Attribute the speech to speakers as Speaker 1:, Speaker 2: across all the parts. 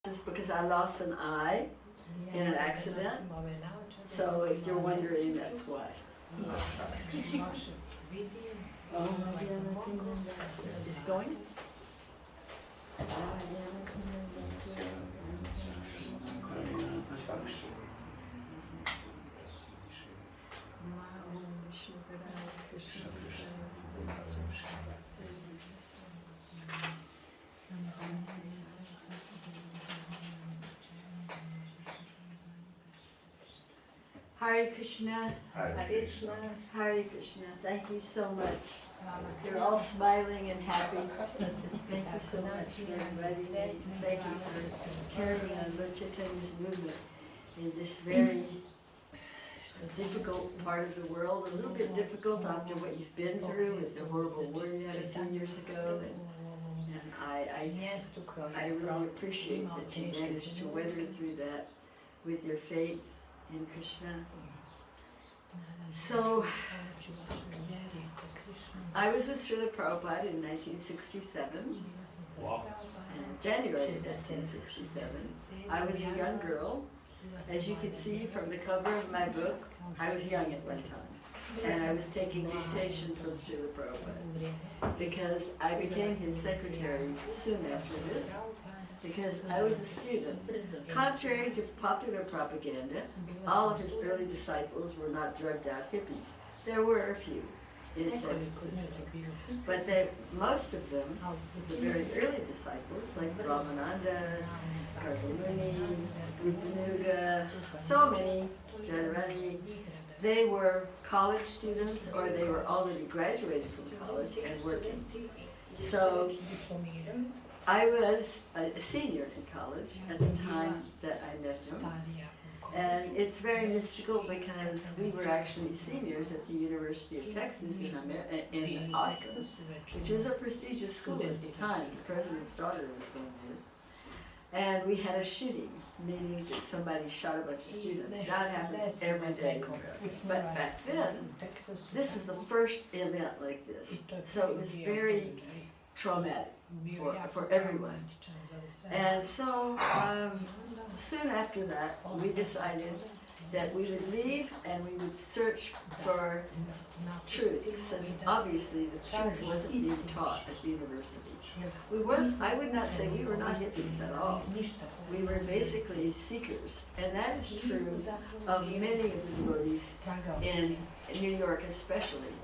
Speaker 1: This is because I lost an eye in an accident. So if you're wondering, that's why. Oh, it's going? Hare Krishna.
Speaker 2: Hare Krishna.
Speaker 1: Hare Krishna. Thank you so much. You're all smiling and happy. Thank you so much for inviting me. Thank you for carrying on Lord Chaitanya's movement in this very difficult part of the world. A little bit difficult after what you've been through with the horrible war you had a few years ago. And I really appreciate that you managed to weather through that with your faith in Krishna. So, I was with Srila Prabhupada in 1967,
Speaker 2: Wow.
Speaker 1: January of 1967. I was a young girl. As you can see from the cover of my book, I was young at one time. And I was taking dictation from Srila Prabhupada because I became his secretary soon after this. Because I was a student. Contrary to popular propaganda, all of his early disciples were not drugged out hippies. There were a few in San Francisco. But most of them, the very early disciples, like Brahmananda, Karpamuni, Rupanuga, so many, Jadharani, they were college students or they were already graduated from college and working. So, I was a senior in college at the time that I met him, and it's very mystical because we were actually seniors at the University of Texas in Austin, which was a prestigious school at the time. The president's daughter was going there. And we had a shooting, meaning that somebody shot a bunch of students. That happens every day. But back then, this was the first event like this, so it was very traumatic for everyone. And so soon after that, we decided that we would leave and we would search for truth, since obviously the truth wasn't being taught at the university. We weren't, I would not say we were not hippies at all. We were basically seekers, and that is true of many of the devotees in New York especially.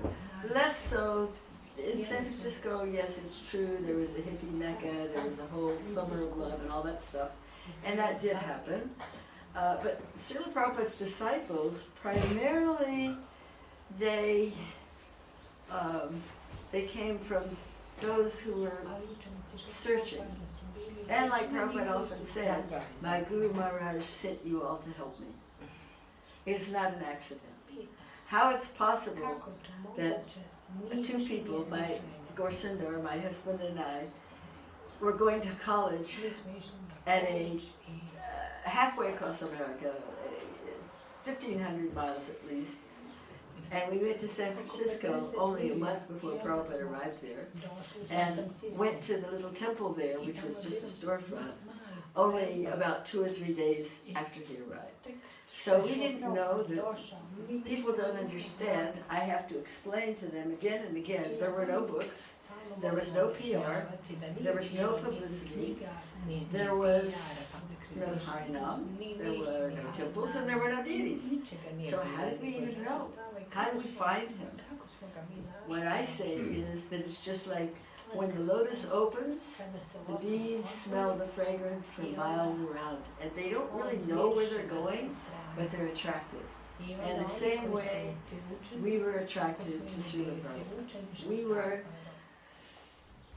Speaker 1: Less so in San Francisco, yes, it's true, there was a hippie mecca, there was a whole summer of love and all that stuff, and that did happen. But Srila Prabhupada's disciples, primarily, they came from those who were searching. And like Prabhupada often said, my Guru Maharaj sent you all to help me. It's not an accident. How it's possible that two people, my Gorsindar, my husband and I, were going to college at a halfway across America, 1,500 miles at least, and we went to San Francisco only a month before Prabhupada arrived there, and went to the little temple there, which was just a storefront, only about 2 or 3 days after he arrived. So we didn't know that people don't understand. I have to explain to them again and again. There were no books, there was no PR, there was no publicity, there was no Harinam, there were no temples, and there were no deities. So how did we even know? How did we find him? What I say is that it's just like when the lotus opens, the bees smell the fragrance for miles around, and they don't really know where they're going, but they're attracted. And the same way, we were attracted to Srila Prabhupada. We were,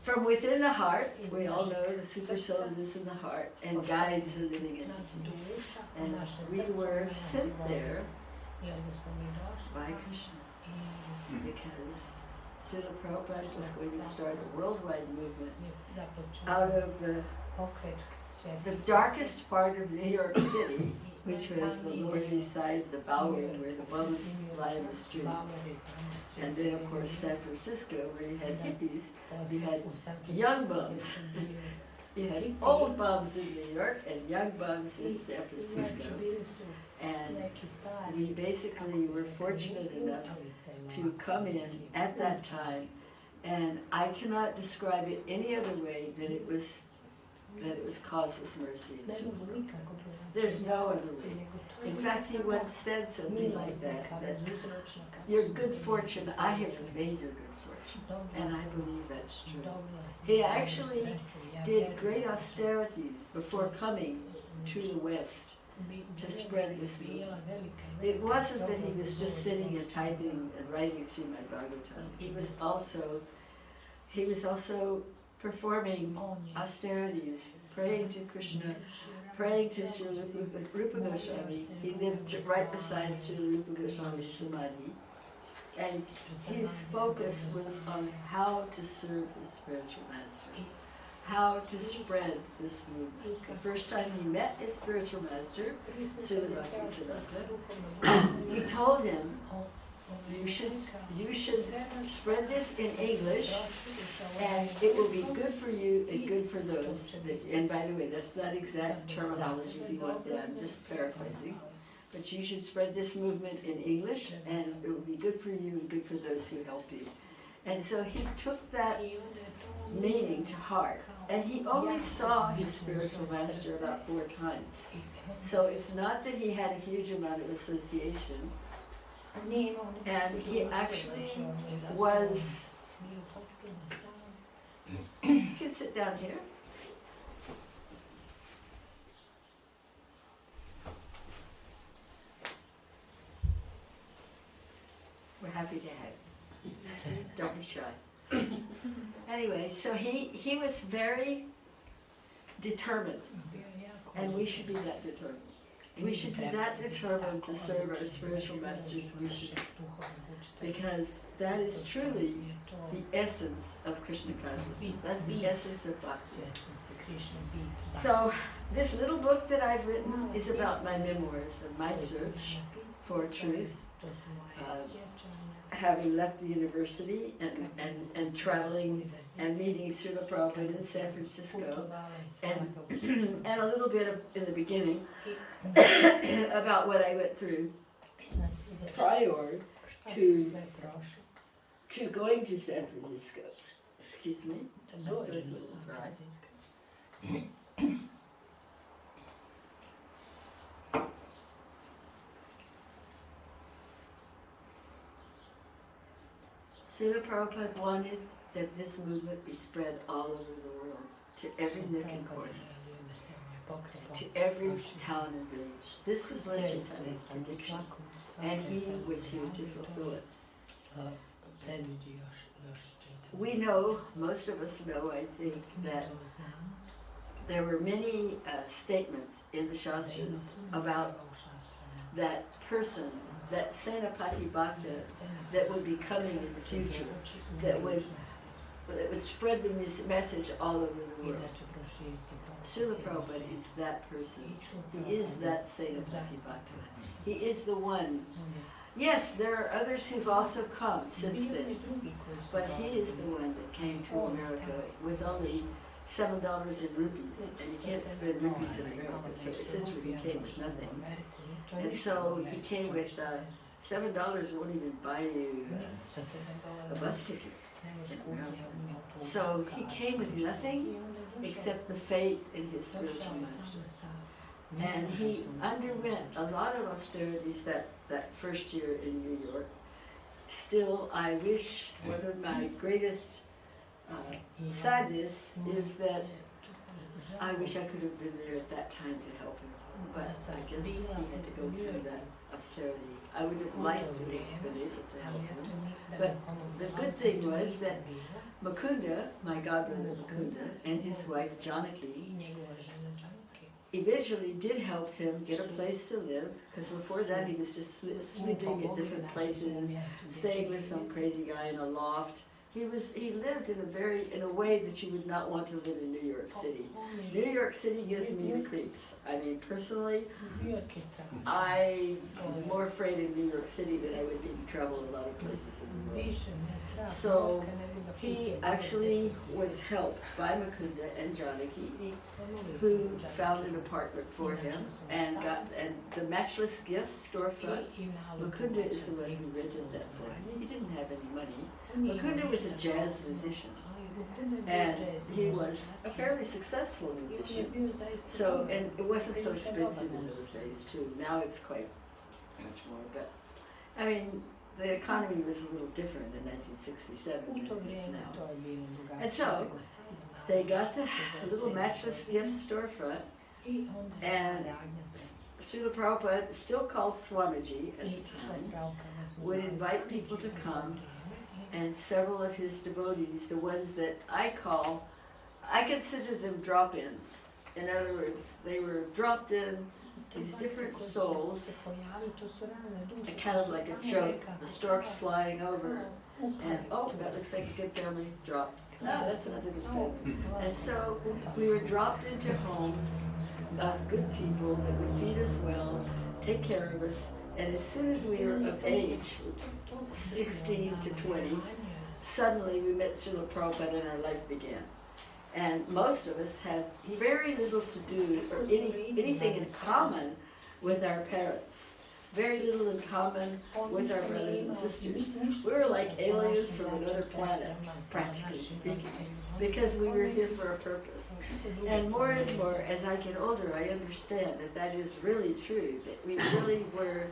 Speaker 1: from within the heart, we all know the super soul is in the heart and guides the living entity. And we were sent there by Krishna because Srila Prabhupada was going to start a worldwide movement out of the darkest part of New York City, which was the Lower East Side, the Bowery, where the bums lie in the streets. And then, of course, San Francisco, where you had hippies, you had young bums You had old bums in New York and young bums in San Francisco. And we basically were fortunate enough to come in at that time, and I cannot describe it any other way than it was causeless mercy and super. There's no other way. In fact, he once said something like that your good fortune, I have made your good fortune, and I believe that's true. He actually did great austerities before coming to the West to spread this movement. It wasn't that he was just sitting and typing and writing Srimad Bhagavatam. He was also performing austerities, praying to Krishna, praying to Sri Rupa Goswami. He lived right beside Sri Rupa Goswami's Samadhi. And his focus was on how to serve his spiritual master, how to spread this movement. The first time he met his spiritual master, Srila Bhaktisiddhanta, he told him, you should spread this in English, and it will be good for you and good for those. And by the way, that's not exact terminology if you want that, I'm just paraphrasing. But you should spread this movement in English, and it will be good for you and good for those who help you. And so he took that meaning to heart, and he only saw his spiritual master about 4 times. So it's not that he had a huge amount of association, and he actually was. You can sit down here. We're happy to have you. Don't be shy. Anyway, so he was very determined, and we should be that determined. We should be that determined to serve our spiritual master's wishes, because that is truly the essence of Krishna consciousness. That's the essence of Bhakti. So this little book that I've written is about my memoirs of my search for truth, having left the university and traveling and meeting Srila Prabhupada in San Francisco, and a little bit in the beginning about what I went through prior to going to San Francisco. Excuse me. My throat's a little dry. Srila Prabhupada wanted that this movement be spread all over the world, to every nook and corner, to every town and village. This was Lord Chaitanya's prediction, and he was here to fulfill it. We know, most of us know, I think, that there were many statements in the Shastras about that person, that Senapati Bhakta that would be coming in the future, that would spread the message all over the world. Srila Prabhupada is that person. He is that Senapati Bhakta. He is the one. Yes, there are others who've also come since then, but he is the one that came to America with only $7 in rupees, and you can't spend rupees in America, so essentially he came with nothing. And so he came with $7 won't even buy you a bus ticket in America. So he came with nothing except the faith in his spiritual master. And he underwent a lot of austerities that first year in New York. Still, I wish, one of my greatest sadness is that I wish I could have been there at that time to help him. But I guess he had to go through that austerity. I would have liked to have been able to help him. But the good thing was that Mukunda, my godbrother Mukunda, and his wife Janaki, eventually did help him get a place to live, because before that he was just sleeping in different places, staying with some crazy guy in a loft. he lived in a way that you would not want to live in New York City. New York City gives me the creeps. I mean, personally, I'm more afraid of New York City than I would be to travel a lot of places in the world. So he actually was helped by Mukunda and Janaki, who found an apartment for him and the Matchless Gifts storefront. Mukunda is the one who rented that for him. He didn't have any money. Mukunda was a jazz musician, and he was a fairly successful musician. So, and it wasn't so expensive in those days too. Now it's quite much more, but I mean, the economy was a little different in 1967 than it is now. And so, they got the little Matchless Gifts storefront, and Srila Prabhupada, still called Swamiji at the time, would invite people to come, and several of his devotees, the ones that I consider them drop-ins. In other words, they were dropped in, these different souls, kind of like a joke, the storks flying over, and oh, that looks like a good family, drop. No, that's another good family. And so we were dropped into homes of good people that would feed us well, take care of us, and as soon as we were of age, 16 to 20, suddenly we met Srila Prabhupada and our life began. And most of us had very little to do, or anything in common with our parents. Very little in common with our brothers and sisters. We were like aliens from another planet, practically speaking, because we were here for a purpose. And more, as I get older, I understand that that is really true, that we really were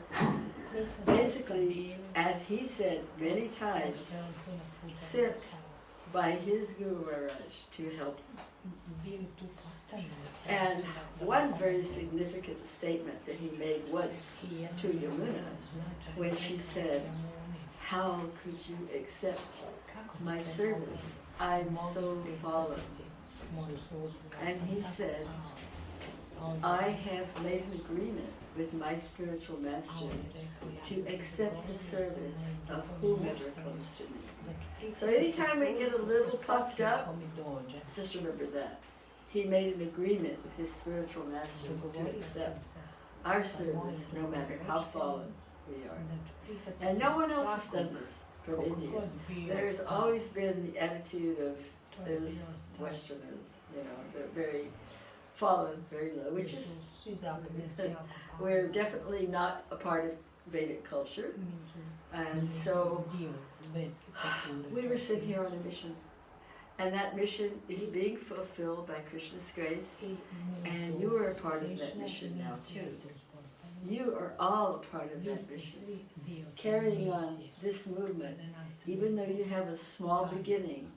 Speaker 1: basically, as he said many times, sent by his Guru Maharaj to help. And one very significant statement that he made once to Yamuna, when she said, "How could you accept my service? I'm so fallen." And he said, "I have made an agreement with my spiritual master to accept the service of whomever comes to me." So anytime we get a little puffed up, just remember that. He made an agreement with his spiritual master to accept our service no matter how fallen we are. And no one else has done this from India. There's always been the attitude of those Westerners, they're very fallen, very low, which is, we're definitely not a part of Vedic culture. And so we were sent here on a mission. And that mission is being fulfilled by Krishna's grace. And you are a part of that mission now too. You are all a part of that mission. Carrying on this movement, even though you have a small beginning,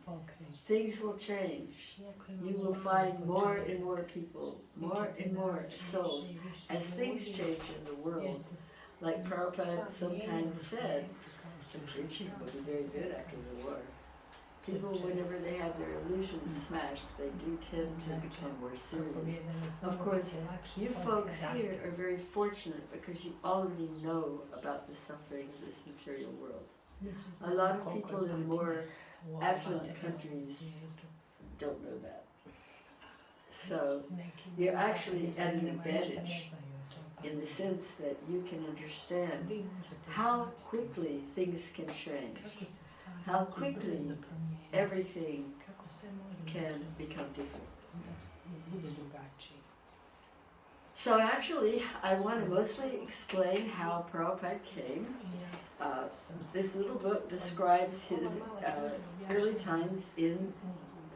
Speaker 1: things will change. You will find more and more people, more and more souls, as things change in the world. Like Prabhupada sometimes said, the preaching will be very good after the war. People, whenever they have their illusions smashed, they do tend to become more serious. Of course, you folks here are very fortunate because you already know about the suffering of this material world. A lot of people in more affluent countries don't know that. So you're actually at an advantage in the sense that you can understand how quickly things can change, how quickly everything can become different. So actually, I want to mostly explain how Prabhupada came. This little book describes his early times in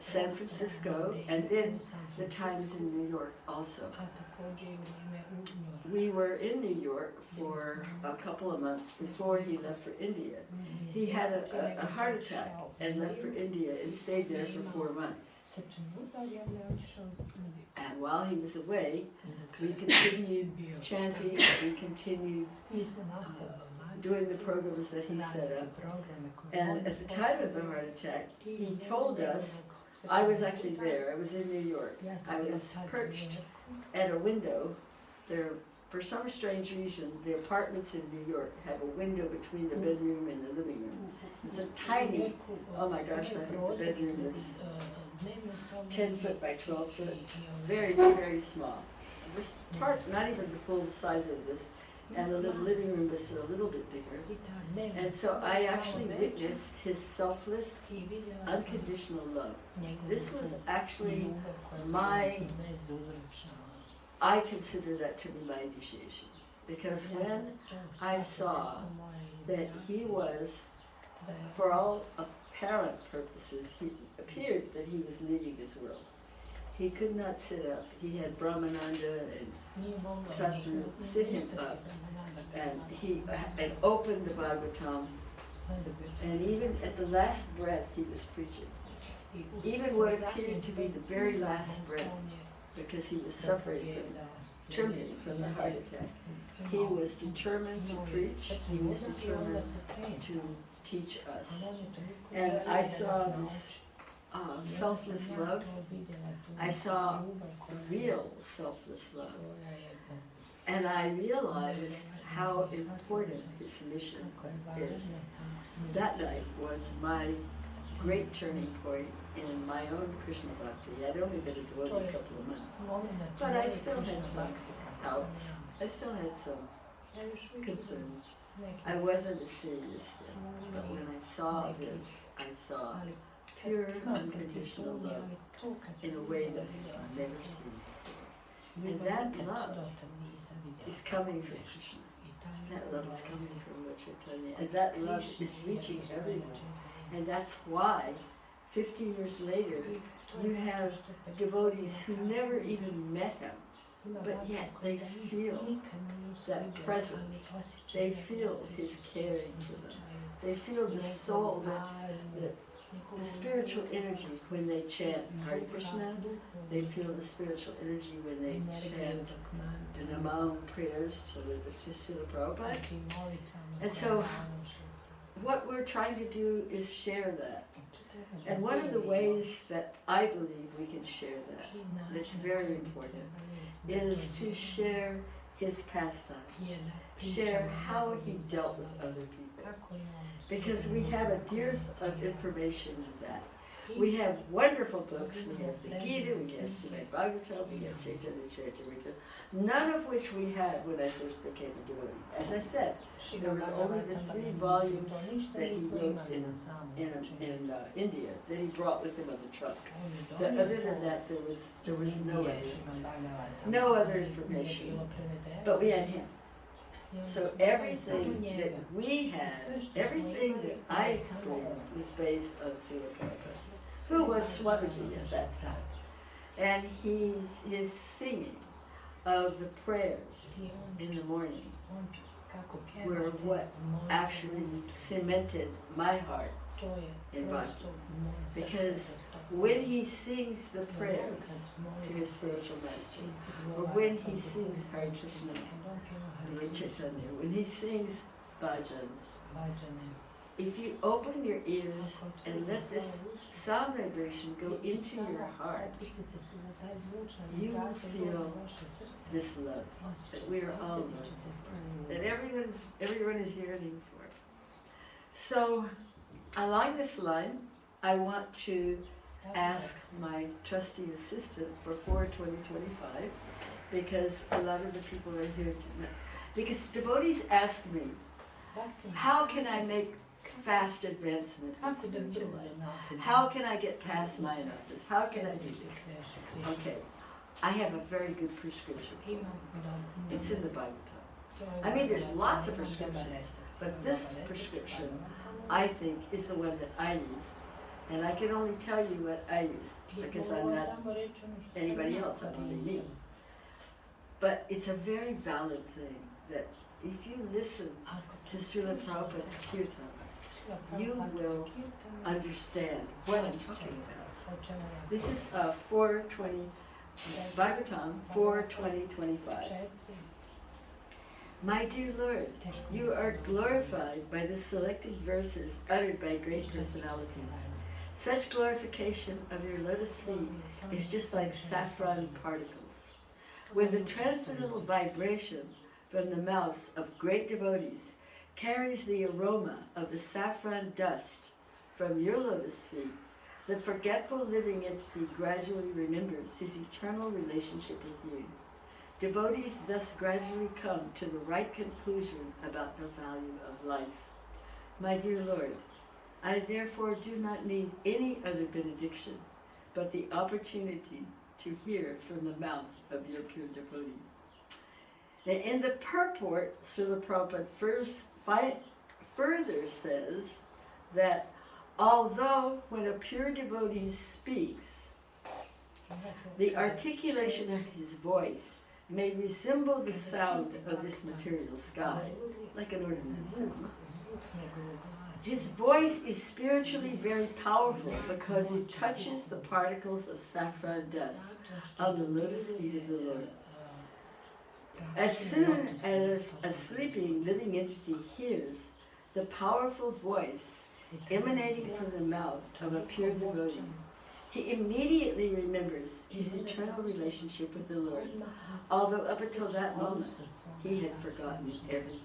Speaker 1: San Francisco and then the times in New York also. We were in New York for a couple of months before he left for India. He had a heart attack and left for India and stayed there for 4 months. And while he was away, we continued chanting, we continued doing the programs that he set up. And at the time of the heart attack, he told us, I was actually there, I was in New York. I was perched at a window. There are for some strange reason, the apartments in New York have a window between the bedroom and the living room. It's a tiny, oh my gosh, I think the bedroom is 10 foot by 12 foot, very, very small. This part, not even the full size of this, and the little living room was a little bit bigger. And so I actually witnessed his selfless, unconditional love. This was actually I consider that to be my initiation. Because when I saw that he was, for all apparent purposes, he appeared that he was leaving this world. He could not sit up. He had Brahmananda and Satru sit him up, and he had opened the Bhagavatam, and even at the last breath he was preaching. Even what appeared to be the very last breath, because he was suffering trembling from the heart attack. He was determined to preach. He was determined to teach us. And I saw this selfless love. I saw real selfless love. And I realized how important his mission is. That night was my great turning point in my own Krishna Bhakti. I'd only been a devotee a couple of months, but I still had some doubts. I still had some concerns. I wasn't a serious thing, but when I saw this, I saw pure, unconditional love in a way that I've never seen before. And that love is coming from Krishna. That love is coming from Lord Chaitanya. And that love is reaching everyone. And that's why 50 years later, you have devotees who never even met him, but yet they feel that presence. They feel his caring for them. They feel the soul, the spiritual energy when they chant Hare Krishna. They feel the spiritual energy when they chant the Namam prayers to Srila Prabhupada. And so what we're trying to do is share that. And one of the ways that I believe we can share that, and it's very important, is to share his pastimes, share how he dealt with other people. Because we have a dearth of information in that. We have wonderful books. We have the Gita, we have Srimad Bhagavatam, we have Chaitanya Charitamrita, none of which we had when I first became a devotee. As I said, there was only the 3 volumes that he wrote in India that he brought with him on the trunk. Other than that, there was no other information. But we had him. So everything that we had, everything that I experienced was based on Srila Prabhupada, who was Swamiji at that time. And his singing of the prayers in the morning were what actually cemented my heart in Bhakti. Because when he sings the prayers to his spiritual master, or when he sings Hare Krishna, when he sings bhajans, if you open your ears and let this sound vibration go into your heart, you will feel this love that we are all loved, that everyone is yearning for. So, along this line, I want to ask my trusty assistant for 4/20/25, because a lot of the people are here tonight. Because devotees ask me, how can I make fast advancement in spiritual life? How can I get past my analysis? How can I do this? Okay, I have a very good prescription. It's in the Bhagavatam. I mean, there's lots of prescriptions, but this prescription, I think, is the one that I used. And I can only tell you what I used, because I'm not anybody else, I'm only me. But it's a very valid thing that if you listen to Srila Prabhupada's kirtans, you will understand what I'm talking about. This is 4:20, Bhagavatam 4:20/25. My dear Lord, you are glorified by the selected verses uttered by great personalities. Such glorification of your lotus feet is just like saffron particles. When the transcendental vibration from the mouths of great devotees carries the aroma of the saffron dust from your lotus feet, the forgetful living entity gradually remembers his eternal relationship with you. Devotees thus gradually come to the right conclusion about the value of life. My dear Lord, I therefore do not need any other benediction but the opportunity to hear from the mouth of your pure devotee. Now, in the purport, Srila Prabhupada further says that although when a pure devotee speaks, the articulation of his voice may resemble the sound of this material sky, like an ordinary sound. His voice is spiritually very powerful because it touches the particles of saffron dust on the lotus feet of the Lord. As soon as a sleeping living entity hears the powerful voice emanating from the mouth of a pure devotee, he immediately remembers his eternal relationship with the Lord, although up until that moment he had forgotten everything.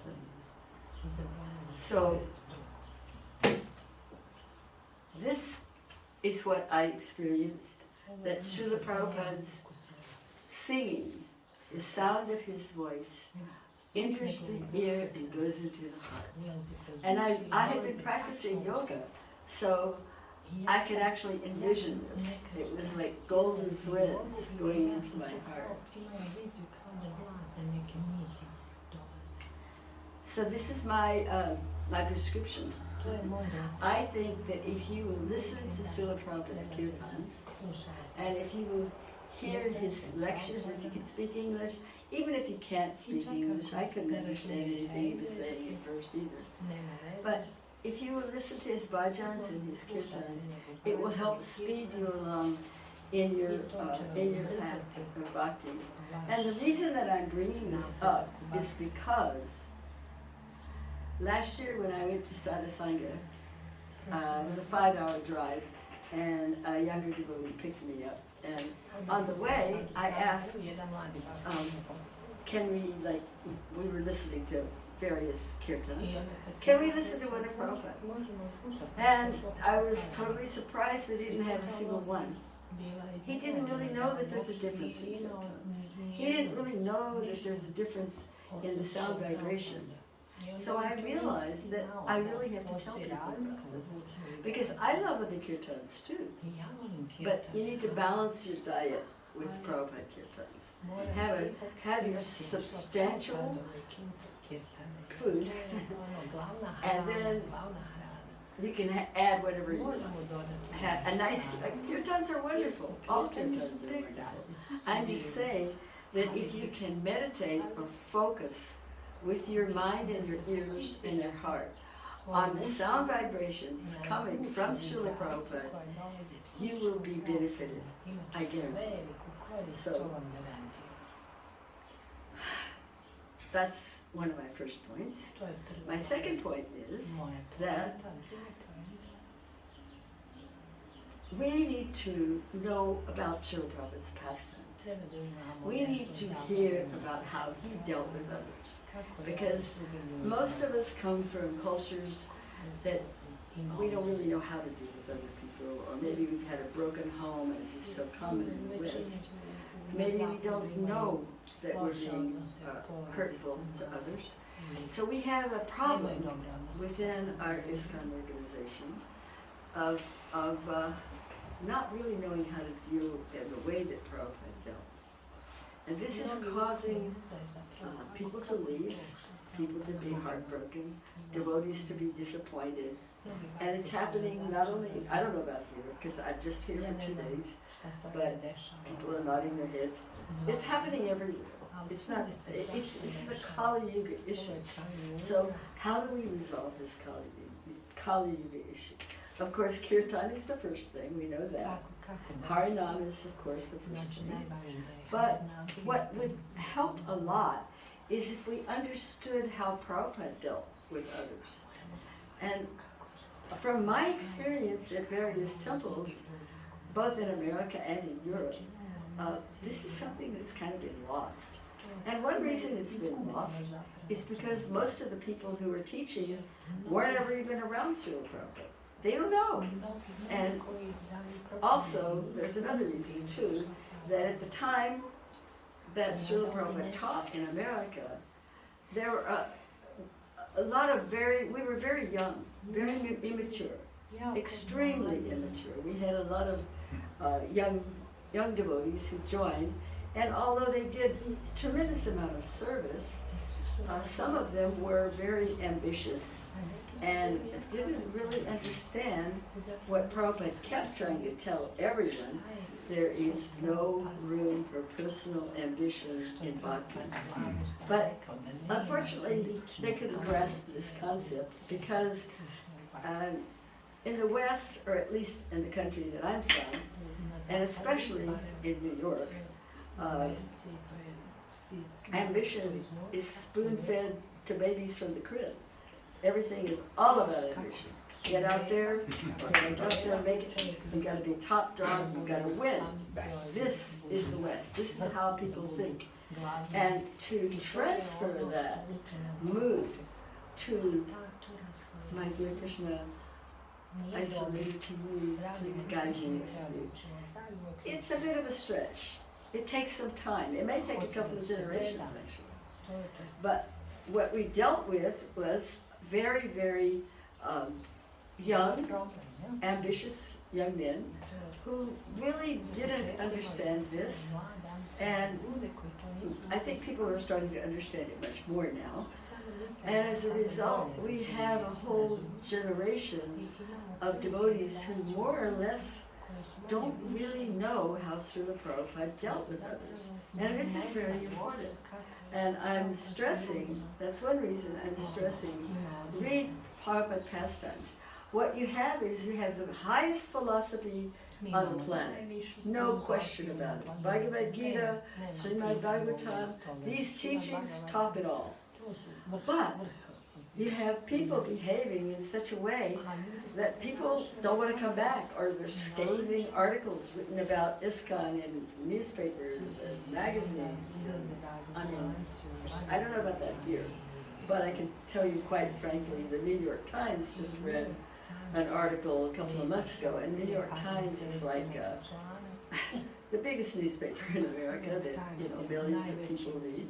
Speaker 1: So, this is what I experienced, that Srila Prabhupada's singing, the sound of his voice, enters the ear and goes into the heart. And I had been practicing yoga, so I could actually envision this. It was like golden threads going into my heart. So this is my my prescription. I think that if you will listen to Srila Prabhupada's kirtans, and if you will hear his lectures, if you can speak English, even if you can't speak English, I couldn't understand anything he was saying at first either. But if you will listen to his bhajans and his kirtans, it will help speed you along in your path of bhakti. And the reason that I'm bringing this up is because last year when I went to Sadasanga, it was a 5-hour drive, and a younger devotee picked me up. And on the way, I asked, can we, we were listening to various kirtans, can we listen to one of Prabhupada? And I was totally surprised that he didn't have a single one. He didn't really know that there's a difference in kirtans. He didn't really know that there's a difference in the sound vibration. So I realized that I really have to tell people about this, because I love other kirtans too, but you need to balance your diet with Prabhupada kirtans. Have your substantial food, and then you can add whatever you want. A nice, kirtans are wonderful, all kirtans are wonderful. I'm just saying that if you can meditate or focus with your mind and your ears and your heart on the sound vibrations coming from Srila Prabhupada, you will be benefited, I guarantee. So, that's one of my first points. My second point is that we need to know about Srila Prabhupada's pastimes. We need to hear about how he dealt with others, because most of us come from cultures that we don't really know how to deal with other people, or maybe we've had a broken home, as is so common in the West. Maybe we don't know that we're being hurtful to others. So we have a problem within our ISKCON organization of not really knowing how to deal in the way that Prabhupada dealt. And this is causing people to leave, people to be heartbroken, devotees to be disappointed. And it's happening not only, I don't know about here, because I'm just here for 2 days, but people are nodding their heads. It's happening everywhere. It's not, it's a Kali Yuga issue. So how do we resolve this Kali Yuga issue? Of course, kirtan is the first thing, we know that. Harinam is, of course, the first thing. But what would help a lot is if we understood how Prabhupada dealt with others. And from my experience at various temples, both in America and in Europe, this is something that's kind of been lost. And one one reason it's been lost is because most of the people who are teaching weren't ever even around Srila Prabhupada. They don't know. And also, there's another reason too, that at the time that Srila Prabhupada taught in America, there were a lot of we were very young, very immature, extremely immature. We had a lot of young devotees who joined, and although they did a tremendous amount of service, some of them were very ambitious and didn't really understand what Prabhupada kept trying to tell everyone. There is no room for personal ambition in bhakti. But unfortunately, they couldn't grasp this concept because in the West, or at least in the country that I'm from, and especially in New York, ambition is spoon-fed to babies from the crib. Everything is all about ambition. Get out there, get out there and make it. You gotta be top dog, you gotta win. This is the West. This is how people think. And to transfer that mood to, my dear Krishna, I submit to you, please guide me what to do. It's a bit of a stretch. It takes some time. It may take a couple of generations, actually. But what we dealt with was very, very young, ambitious young men who really didn't understand this. And I think people are starting to understand it much more now. And as a result, we have a whole generation of devotees who more or less don't really know how Srila Prabhupada dealt with others. And this is very important. And I'm stressing, that's one reason I'm stressing, read Prabhupada pastimes. What you have is you have the highest philosophy on the planet, no question about it. Bhagavad Gita, Srimad Bhagavatam, these teachings top it all. But you have people behaving in such a way that people don't want to come back, or there's scathing articles written about ISKCON in newspapers and magazines. I mean, I don't know about that here, but I can tell you quite frankly, the New York Times just read an article a couple of months ago, and New York Times is like the biggest newspaper in America that millions of people read.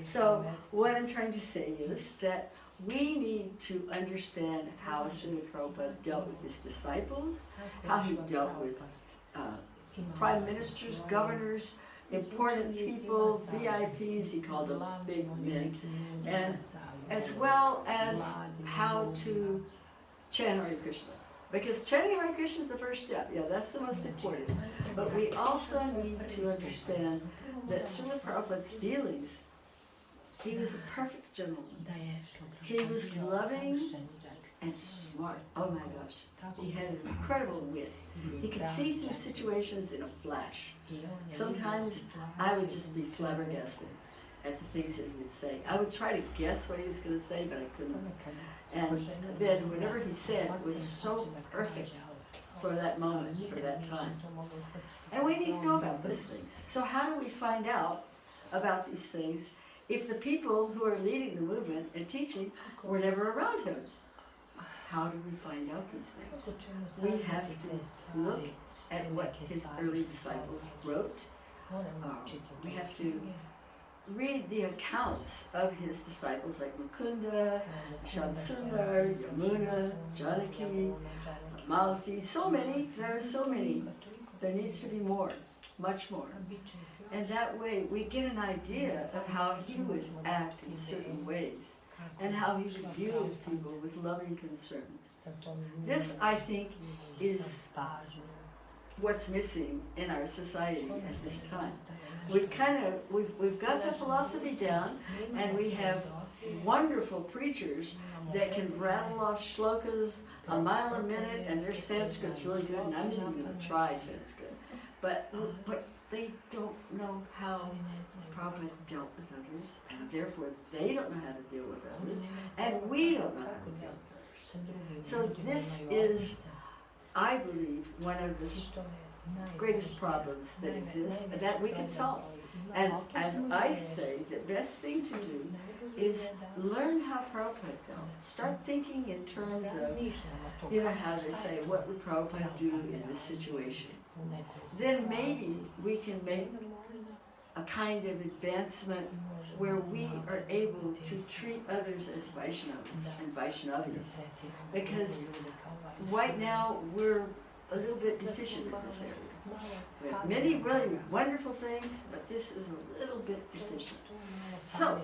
Speaker 1: So what I'm trying to say is that we need to understand how Srila Prabhupada dealt with his disciples, how he dealt with prime ministers, governors, important people, VIPs, he called them big men, and as well as how to chant Hare Krishna. Because chanting Hare Krishna is the first step, that's the most important. But we also need to understand that Srila Prabhupada's dealings, he was a perfect gentleman. He was loving and smart. Oh my gosh. He had an incredible wit. He could see through situations in a flash. Sometimes I would just be flabbergasted at the things that he would say. I would try to guess what he was going to say, but I couldn't. And then whatever he said was so perfect for that moment, for that time. And we need to know about those things. So how do we find out about these things if the people who are leading the movement and teaching were never around him? How do we find out these things? We have to look at what his early disciples wrote. We have to read the accounts of his disciples like Mukunda, Shamsundar, Yamuna, Janaki, Malati, so many, there are so many. There needs to be more, much more. And that way we get an idea of how he would act in certain ways and how he would deal with people with loving concern. This, I think, is what's missing in our society at this time. We've got the philosophy down, and we have wonderful preachers that can rattle off shlokas a mile a minute, and their Sanskrit's really good, and I'm not even going to try Sanskrit. But they don't know how Prabhupada dealt with others, and therefore they don't know how to deal with others, and we don't know how to deal with others. So this is, I believe, one of the greatest problems that exist that we can solve. And as I say, the best thing to do is learn how Prabhupada felt. Start thinking in terms of, how they say, what would Prabhupada do in this situation? Then maybe we can make a kind of advancement where we are able to treat others as Vaishnavas and Vaishnavis. Because right now we're a little bit deficient in this area. We have many really wonderful things, but this is a little bit deficient. So,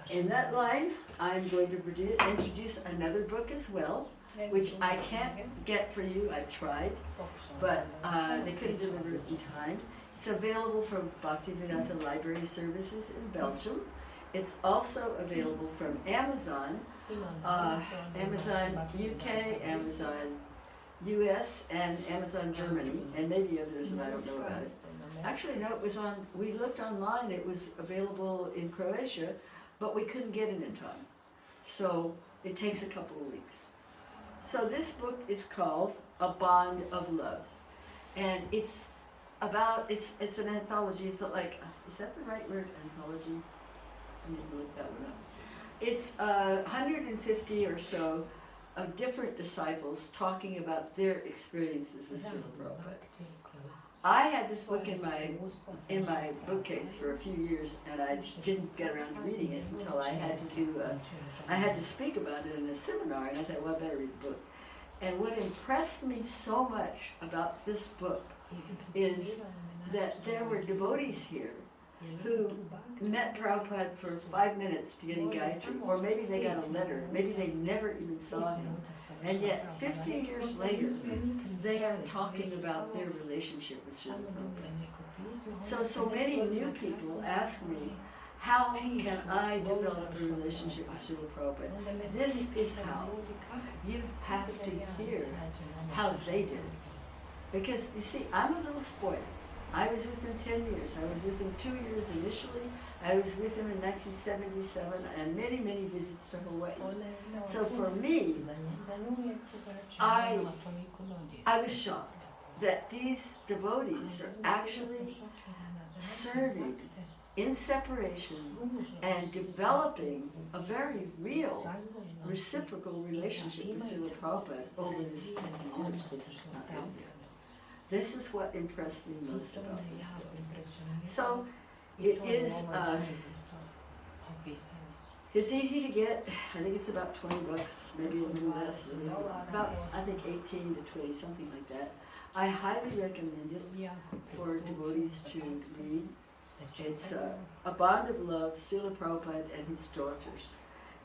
Speaker 1: in that line, I'm going to introduce another book as well, which I can't get for you. I tried, but they couldn't deliver it in time. It's available from Bhaktivedanta Library Services in Belgium. It's also available from Amazon, Amazon UK, Amazon US, and Amazon Germany, and maybe others that I don't know about it. Actually, no, we looked online, it was available in Croatia, but we couldn't get it in time. So it takes a couple of weeks. So this book is called A Bond of Love. And it's an anthology. It's like, is that the right word, anthology? I need to look that one up. It's 150 or so of different disciples talking about their experiences with Srila Prabhupada. I had this book in my bookcase for a few years, and I didn't get around to reading it until I had to speak about it in a seminar, and I thought, well, I better read the book. And what impressed me so much about this book is that there were devotees here who met Prabhupada for 5 minutes to get a Gayatri, or maybe they got a letter, maybe they never even saw him, and yet 50 years later they are talking about their relationship with Srila Prabhupada. So many new people ask me, how can I develop a relationship with Srila Prabhupada? This is how. You have to hear how they did it. Because, you see, I'm a little spoiled. I was with him 10 years. I was with him 2 years initially. I was with him in 1977 and many, many visits to Hawaii. So for me, I was shocked that these devotees are actually serving in separation and developing a very real reciprocal relationship with Srila Prabhupada over this 50 years, which is not India. This is what impressed me most about this book. So it is, it's easy to get. I think it's about $20, maybe a little less, about I think 18 to 20, something like that. I highly recommend it for devotees to read. It's A Bond of Love, Srila Prabhupada and His Daughters.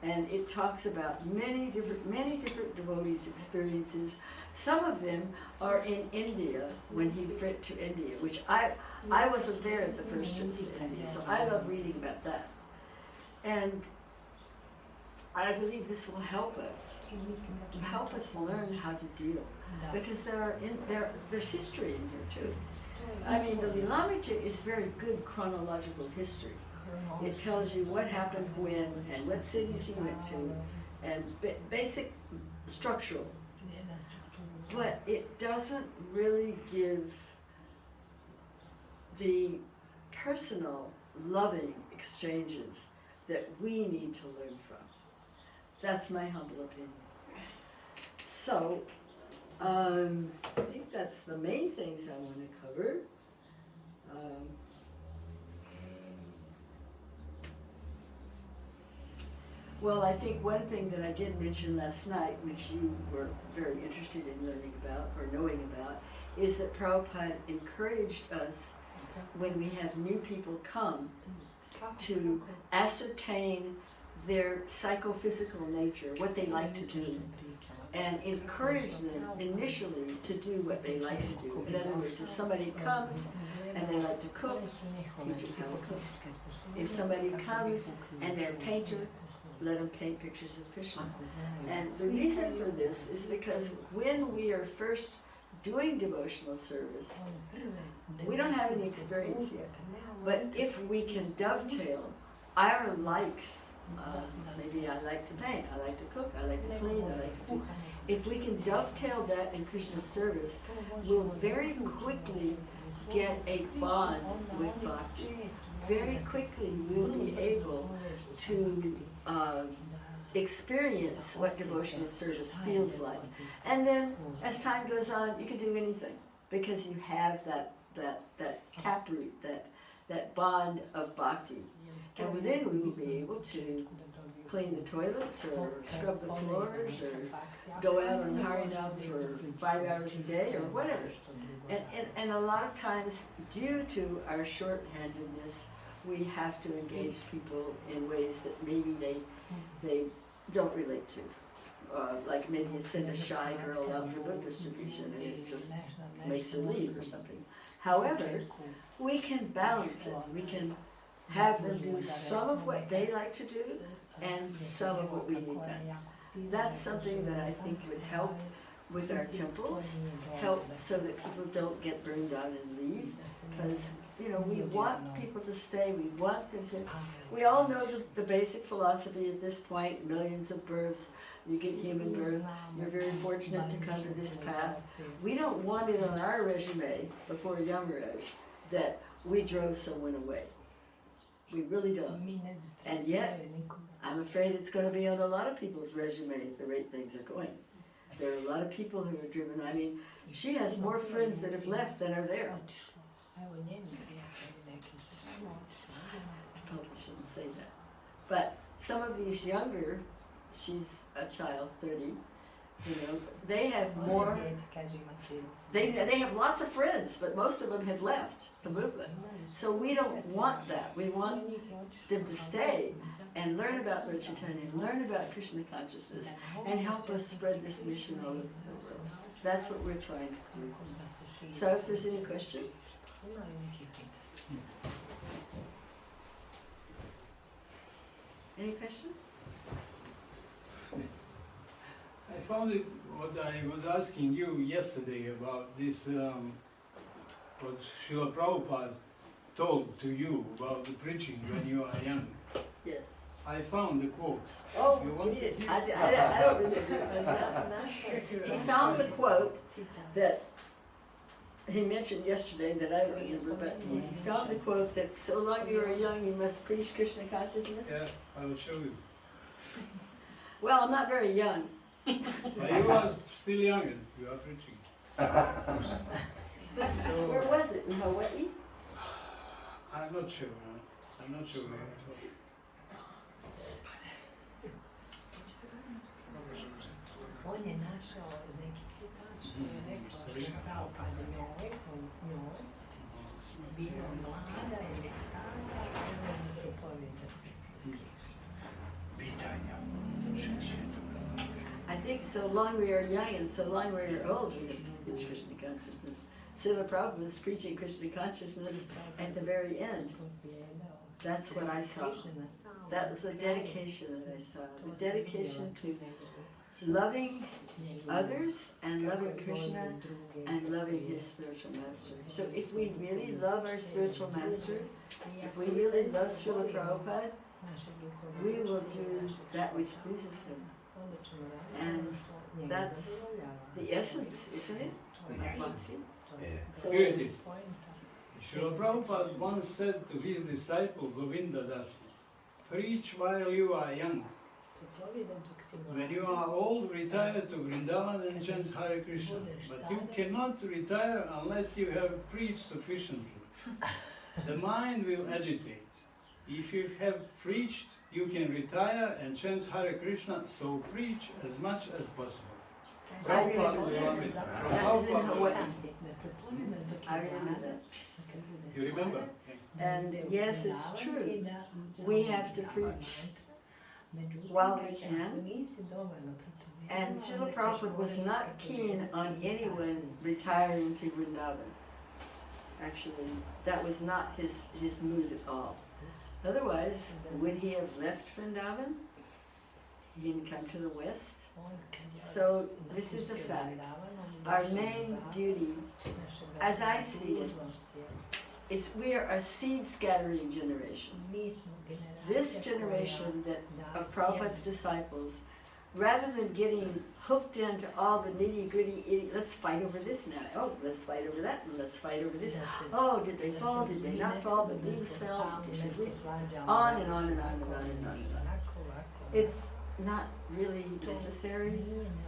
Speaker 1: And it talks about many different devotees' experiences. Some of them are in India when he went to India, which I wasn't there at the first trip to India, so I love reading about that. And I believe this will help us learn how to deal, because there's history in here too. I mean, the Lilamrita is very good chronological history. It tells you what happened when and what cities he went to, and basic structural. But it doesn't really give the personal, loving exchanges that we need to learn from. That's my humble opinion. So, I think that's the main things I want to cover. Well, I think one thing that I did mention last night, which you were very interested in learning about or knowing about, is that Prabhupada encouraged us when we have new people come to ascertain their psychophysical nature, what they like to do, and encourage them initially to do what they like to do. In other words, if somebody comes and they like to cook, teach them how to cook. If somebody comes and they're a painter, let them paint pictures of Krishna. And the reason for this is because when we are first doing devotional service, we don't have any experience yet. But if we can dovetail our likes, maybe I like to paint, I like to cook, I like to clean, I like to do. If we can dovetail that in Krishna's service, we'll very quickly get a bond with Bhakti, very quickly we'll be able to experience what devotional service feels like. And then as time goes on, you can do anything because you have that taproot, that bond of Bhakti. And then we will be able to clean the toilets or scrub the floors or go out on Harinam for 5 hours a day or whatever. And a lot of times, due to our short-handedness, we have to engage people in ways that maybe they don't relate to. Like maybe you send a shy girl out for book distribution and it just makes her leave or something. However, we can balance it. We can have them do some of what they like to do and some of what we need done. That's something that I think would help with our temples, help so that people don't get burned out and leave, because we want people to stay, we want them to, we all know the basic philosophy at this point, millions of births, you get human birth, you're very fortunate to come to this path. We don't want it on our resume before Yamaraj that we drove someone away. We really don't. And yet, I'm afraid it's going to be on a lot of people's resume at the rate things are going. There are a lot of people who are driven. I mean, she has more friends that have left than are there. Probably shouldn't say that. But some of these younger, she's a child, 30, they have more, they have lots of friends, but most of them have left the movement. So we don't want that. We want them to stay and learn about Lord Chaitanya, learn about Krishna consciousness, and help us spread this mission all over the world. That's what we're trying to do. So if there's any questions? Any questions?
Speaker 2: I found it, what I was asking you yesterday about this, what Srila Prabhupada told to you about the preaching when you are young.
Speaker 1: Yes.
Speaker 2: I found the quote.
Speaker 1: Oh, read it. I don't remember it myself. He found the quote that he mentioned yesterday that I don't remember, but he found the quote that so long you are young you must preach Krishna consciousness.
Speaker 2: Yeah, I will show you.
Speaker 1: Well, I'm not very young.
Speaker 2: But you are still young and you are preaching.
Speaker 1: Where was it? In Hawaii?
Speaker 2: I'm not sure. I'm not sure where it was.
Speaker 3: On je našao neki citat što je rekao što Prabhupada mi je rekao njoj, bila mlada ili stara, ne može propovijedati se.
Speaker 2: Pitanja.
Speaker 1: I think so long we are young and so long we are old, we have to preach Krishna consciousness. Srila Prabhupada was preaching Krishna consciousness at the very end. That's what I saw. That was the dedication that I saw. The dedication to loving others and loving Krishna and loving his spiritual master. So if we really love our spiritual master, if we really love Srila Prabhupada, we will do that which pleases him. And that's the essence, isn't it? Of bhakti. So
Speaker 2: Srila Prabhupada once said to his disciple Govinda Das, preach while you are young. When you are old, retire to Vrindavan and chant Hare Krishna. But you cannot retire unless you have preached sufficiently. The mind will agitate. If you have preached, you can retire and chant Hare Krishna, so preach as much as possible. Prabhupada will love it.
Speaker 1: That was in Hawaii. I remember that.
Speaker 2: You remember?
Speaker 1: And yes, it's true. We have to preach while we can. And Srila Prabhupada was not keen on anyone retiring to Vrindavan. Actually, that was not his mood at all. Otherwise, would he have left Vrindavan? He didn't come to the West. So this is a fact. Our main duty, as I see it, is we are a seed scattering generation. This generation of Prabhupada's disciples, rather than getting hooked into all the nitty-gritty, let's fight over this now. Oh, let's fight over that, and let's fight over this. Oh, did they fall? Did they not fall? The leaves fell. On and on and on and on and on and on. It's not really necessary.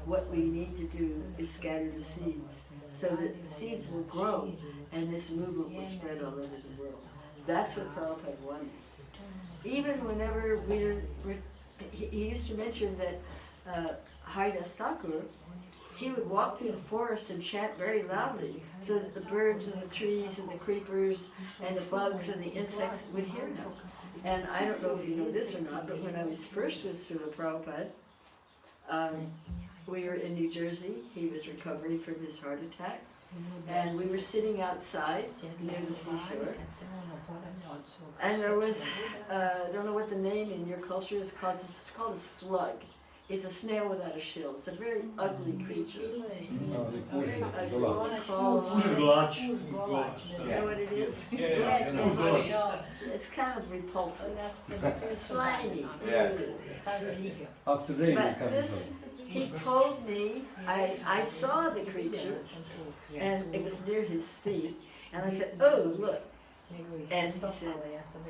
Speaker 1: What we need to do is scatter the seeds so that the seeds will grow and this movement will spread all over the world. That's what Prabhupada wanted. Even whenever he used to mention that Haridas Thakur, he would walk through the forest and chant very loudly so that the birds and the trees and the creepers and the bugs and the insects would hear him. And I don't know if you know this or not, but when I was first with Srila Prabhupada, we were in New Jersey. He was recovering from his heart attack. And we were sitting outside near the seashore. And there was, I don't know what the name in your culture is called. It's called a slug. It's a snail without a shell. It's a very ugly creature. Very ugly. It crawls. You know what it is?
Speaker 2: Yes.
Speaker 1: It's kind of repulsive. Slimy.
Speaker 4: After rain
Speaker 1: But
Speaker 4: it comes
Speaker 1: this, he told me, I saw the creature, and it was near his feet, and I said, oh, look. And he said,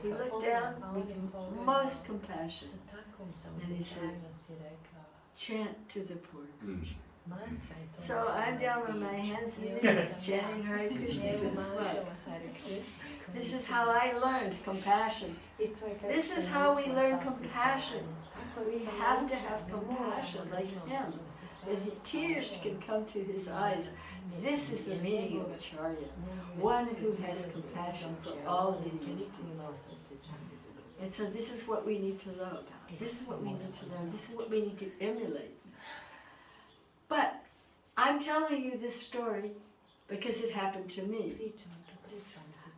Speaker 1: he looked down with most compassion, and he said, chant to the poor creature. So I'm down on my hands and knees chanting Hare Krishna to the slug. This is how I learned compassion. This is how we learn compassion. We have to have compassion like him. That tears can come to his eyes. This is the meaning of Acharya. One who has compassion for all the entities. And so this is what we need to learn. This is what we need to learn. This is what we need to emulate. But I'm telling you this story because it happened to me.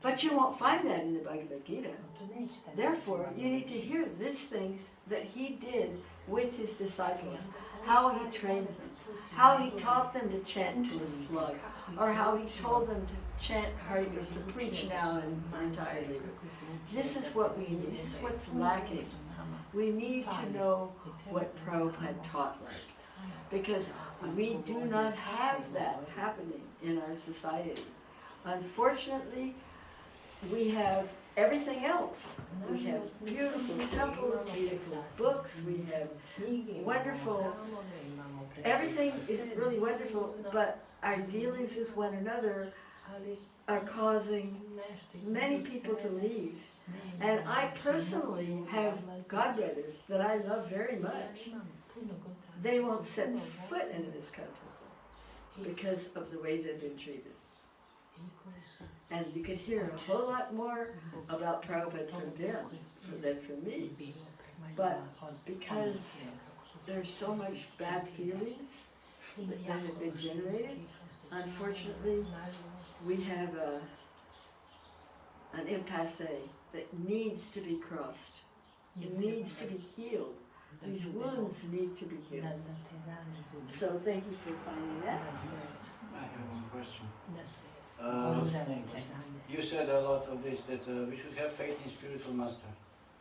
Speaker 1: But you won't find that in the Bhagavad Gita. Therefore, you need to hear these things that he did with his disciples. How he trained them. How he taught them to chant to a slug. Or how he told them to chant, to preach now and retire later. This is what we need. This is what's lacking. We need to know what Prabhupada taught like. Because we do not have that happening in our society. Unfortunately, we have everything else. We have beautiful temples, beautiful books, we have wonderful, everything is really wonderful, but our dealings with one another are causing many people to leave. And I personally have godbrothers that I love very much. They won't set foot into this country because of the way they've been treated. And you could hear a whole lot more about Prabhupada from them than from me. But because there's so much bad feelings that have been generated, unfortunately, we have an impasse that needs to be crossed. It needs to be healed. These wounds need to be healed. So thank you for finding that.
Speaker 2: I have one question.
Speaker 5: You said a lot of this, that we should have faith in spiritual master.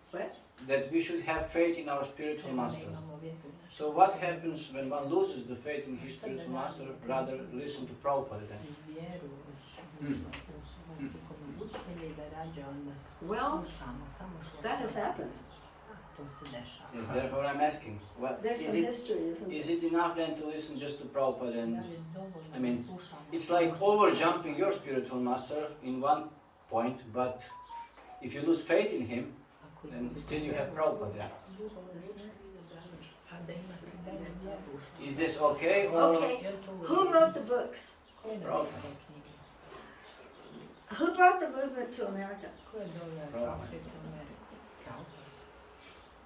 Speaker 1: What?
Speaker 5: That we should have faith in our spiritual master. So what happens when one loses the faith in his spiritual master, rather listen to Prabhupada then?
Speaker 1: Well, that has happened.
Speaker 5: Yes, therefore I'm asking, what,
Speaker 1: There's some history, isn't there?
Speaker 5: is it enough then to listen just to Prabhupada? And I mean, it's like over jumping your spiritual master in one point, but if you lose faith in him, then still you have Prabhupada. Is this okay? Or
Speaker 1: Okay, who wrote the books?
Speaker 5: Prabhupada.
Speaker 1: Who brought the movement to America?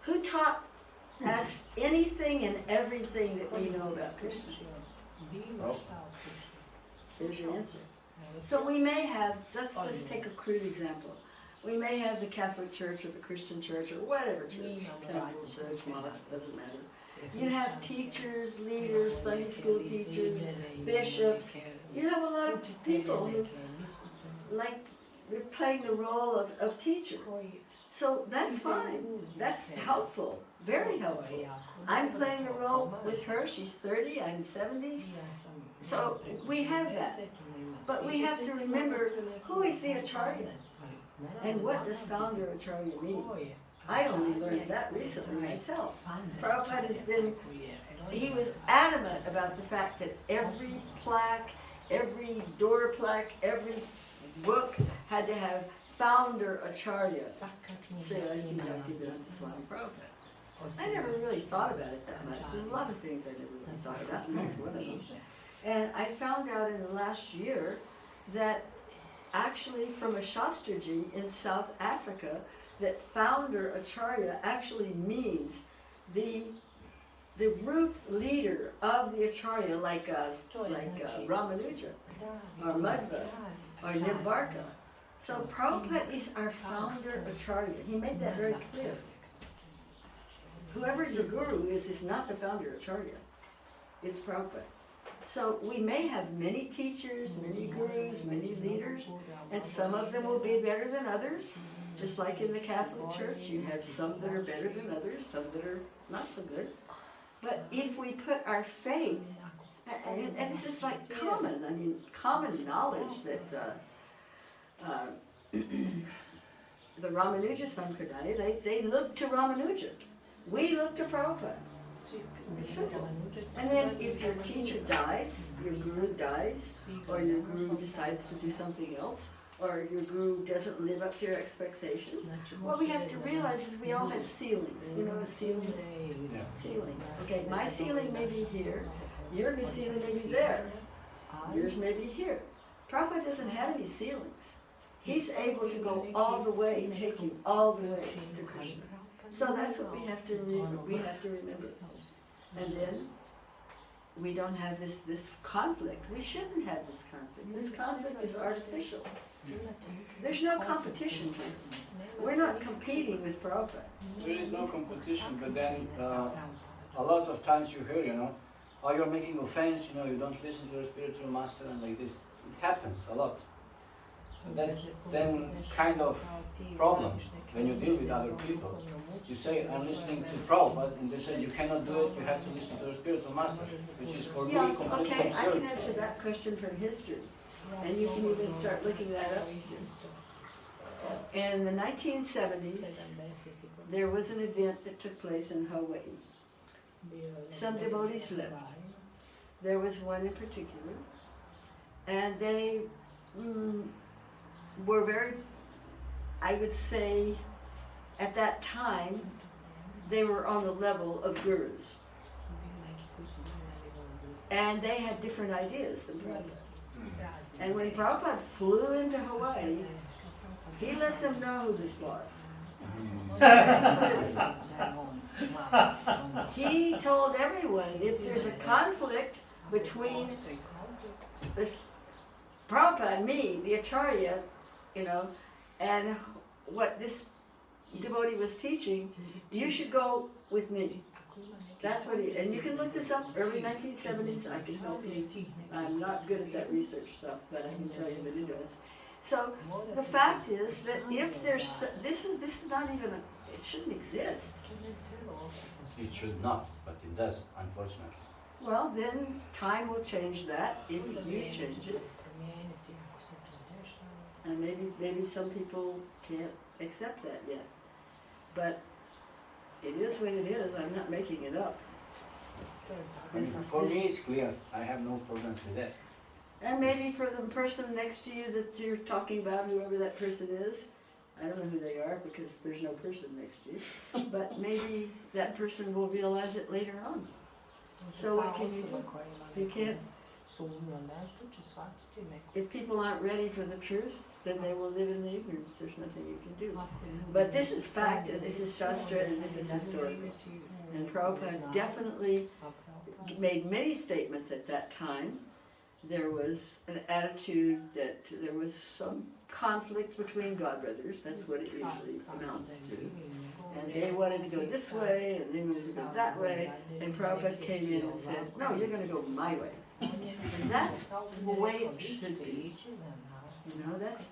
Speaker 1: Who taught us anything and everything that we know about Krishna? There's your answer. So we may have, let's take a crude example. We may have the Catholic Church or the Christian Church or whatever church, temple, church, mosque, doesn't matter. You have teachers, leaders, Sunday school teachers, bishops. You have a lot of people who, like, we're playing the role of teacher. So that's fine. That's helpful, very helpful. I'm playing a role with her. She's 30, I'm 70s. So we have that. But we have to remember who is the Acharya and what does founder Acharya mean. I only learned that recently myself. Prabhupada has been, he was adamant about the fact that every plaque, every door plaque, every book had to have founder Acharya. So I see Bhaktivedanta Swami Prabhupada. I never really thought about it that much. There's a lot of things I never really thought about, and that's one of them. And I found out in the last year that actually from a Shastraji in South Africa, that founder Acharya actually means the root leader of the Acharya, like Ramanuja, or Madhva, or Nimbarka. So Prabhupada is our founder Acharya. He made that very clear. Whoever your guru is not the founder Acharya. It's Prabhupada. So we may have many teachers, many gurus, many leaders, and some of them will be better than others. Just like in the Catholic Church, you have some that are better than others, some that are not so good. But if we put our faith, and this is like common knowledge that the Ramanuja Sampradaya, they look to Ramanuja. We look to Prabhupada. It's simple. And then if your teacher dies, your guru dies, or your guru decides to do something else, or your guru doesn't live up to your expectations, what we have to realize is we all have ceilings. You know, a ceiling?
Speaker 5: Yeah.
Speaker 1: Ceiling. Okay, my ceiling may be here, your ceiling may be there, yours may be here. Prabhupada doesn't have any ceilings. He's able to go all the way, take you all the way to Krishna. So that's what we have to remember. And then we don't have this conflict. We shouldn't have this conflict. This conflict is artificial. There's no competition here. We're not competing with Prabhupada.
Speaker 5: There is no competition, but then a lot of times you hear, oh, you're making offense, you don't listen to your spiritual master, and like this. It happens a lot. So that's then kind of problem when you deal with other people. You say, I'm listening to Prabhupada, and they say, you cannot do it, you have to listen to your spiritual master, which is for me completely
Speaker 1: okay, I
Speaker 5: absurd.
Speaker 1: can answer that question from history. And you can even start looking that up. In the 1970s, there was an event that took place in Hawaii. Some devotees left. There was one in particular, and they were very, I would say, at that time, they were on the level of gurus. And they had different ideas than Prabhupada. And when Prabhupada flew into Hawaii, he let them know who this was. He told everyone, if there's a conflict between this Prabhupada and me, the Acharya, and what this devotee was teaching, you should go with me. That's what and you can look this up, early 1970s, I can help you. I'm not good at that research stuff, but I can tell you what it is. So the fact is that if there's, this is not even, it shouldn't exist.
Speaker 5: It should not, but it does, unfortunately.
Speaker 1: Well, then time will change that if you change it. And maybe some people can't accept that yet. But it is what it is. I'm not making it up.
Speaker 5: For me, it's clear. I have no problems with that.
Speaker 1: And maybe for the person next to you that you're talking about, whoever that person is, I don't know who they are because there's no person next to you, but maybe that person will realize it later on. So what can you do? You can't. If people aren't ready for the truth, then they will live in the ignorance. There's nothing you can do. But this is fact, and this is Shastra, and this is historical. And Prabhupada definitely made many statements at that time. There was an attitude that there was some conflict between godbrothers. That's what it usually amounts to. And they wanted to go this way, and they wanted to go that way. And Prabhupada came in and said, no, you're going to go my way. And that's the way it should be. You know, that's.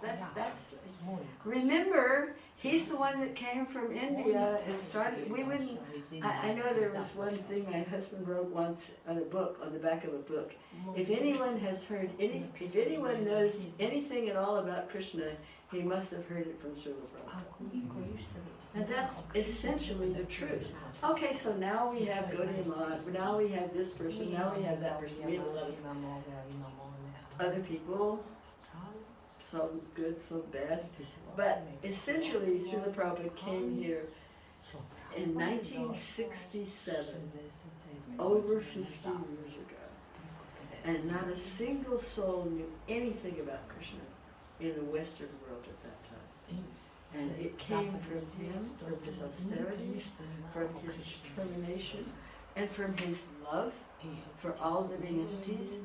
Speaker 1: Remember, he's the one that came from India and started. We wouldn't. I know there was one thing my husband wrote once on a book, on the back of a book. If anyone has heard if anyone knows anything at all about Krishna, he must have heard it from Srila Prabhupada. And that's essentially the truth. Okay, so now we have Gaudiya Math, now we have this person, now we have that person, we have a lot of other people, some good, some bad. But essentially, Srila Prabhupada came here in 1967, over 50 years ago. And not a single soul knew anything about Krishna in the Western world at that time. And it came from him, from his austerities, from his determination, and from his love for all living entities,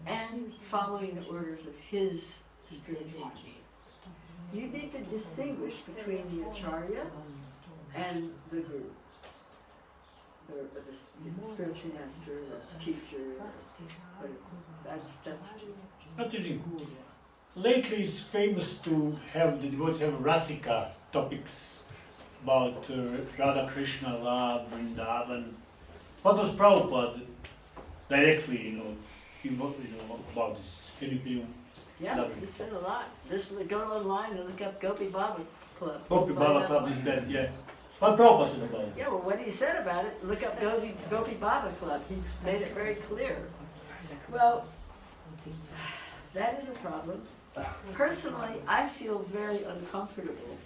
Speaker 1: and following the orders of his spiritual master. You need to distinguish between the Acharya and the Guru, or the spiritual master, or teacher, or that's
Speaker 4: Mataji, lately it's famous to have the devotees have Rasika topics about Radha Krishna love, Vrindavan. What was Prabhupada directly, about this? Can you
Speaker 1: yeah, he said a lot. Just go online and look up Gopi Baba Club.
Speaker 4: Gopi Baba Club is that, yeah. What Prabhupada said about it?
Speaker 1: Yeah, well, what he said about it, look up Gopi Baba Club. He made it very clear. Well, that is a problem. Personally, I feel very uncomfortable.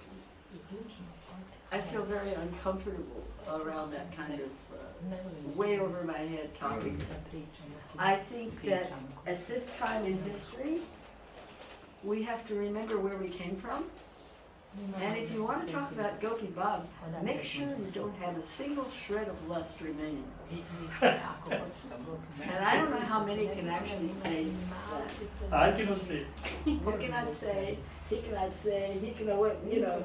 Speaker 1: I feel very uncomfortable around that kind of way over my head topics. I think that at this time in history, we have to remember where we came from. And if you want to talk about Gopi Bab, make sure you don't have a single shred of lust remaining. And I don't know how many can actually say that.
Speaker 4: I cannot say.
Speaker 1: Who cannot say, he cannot say, he cannot, you know.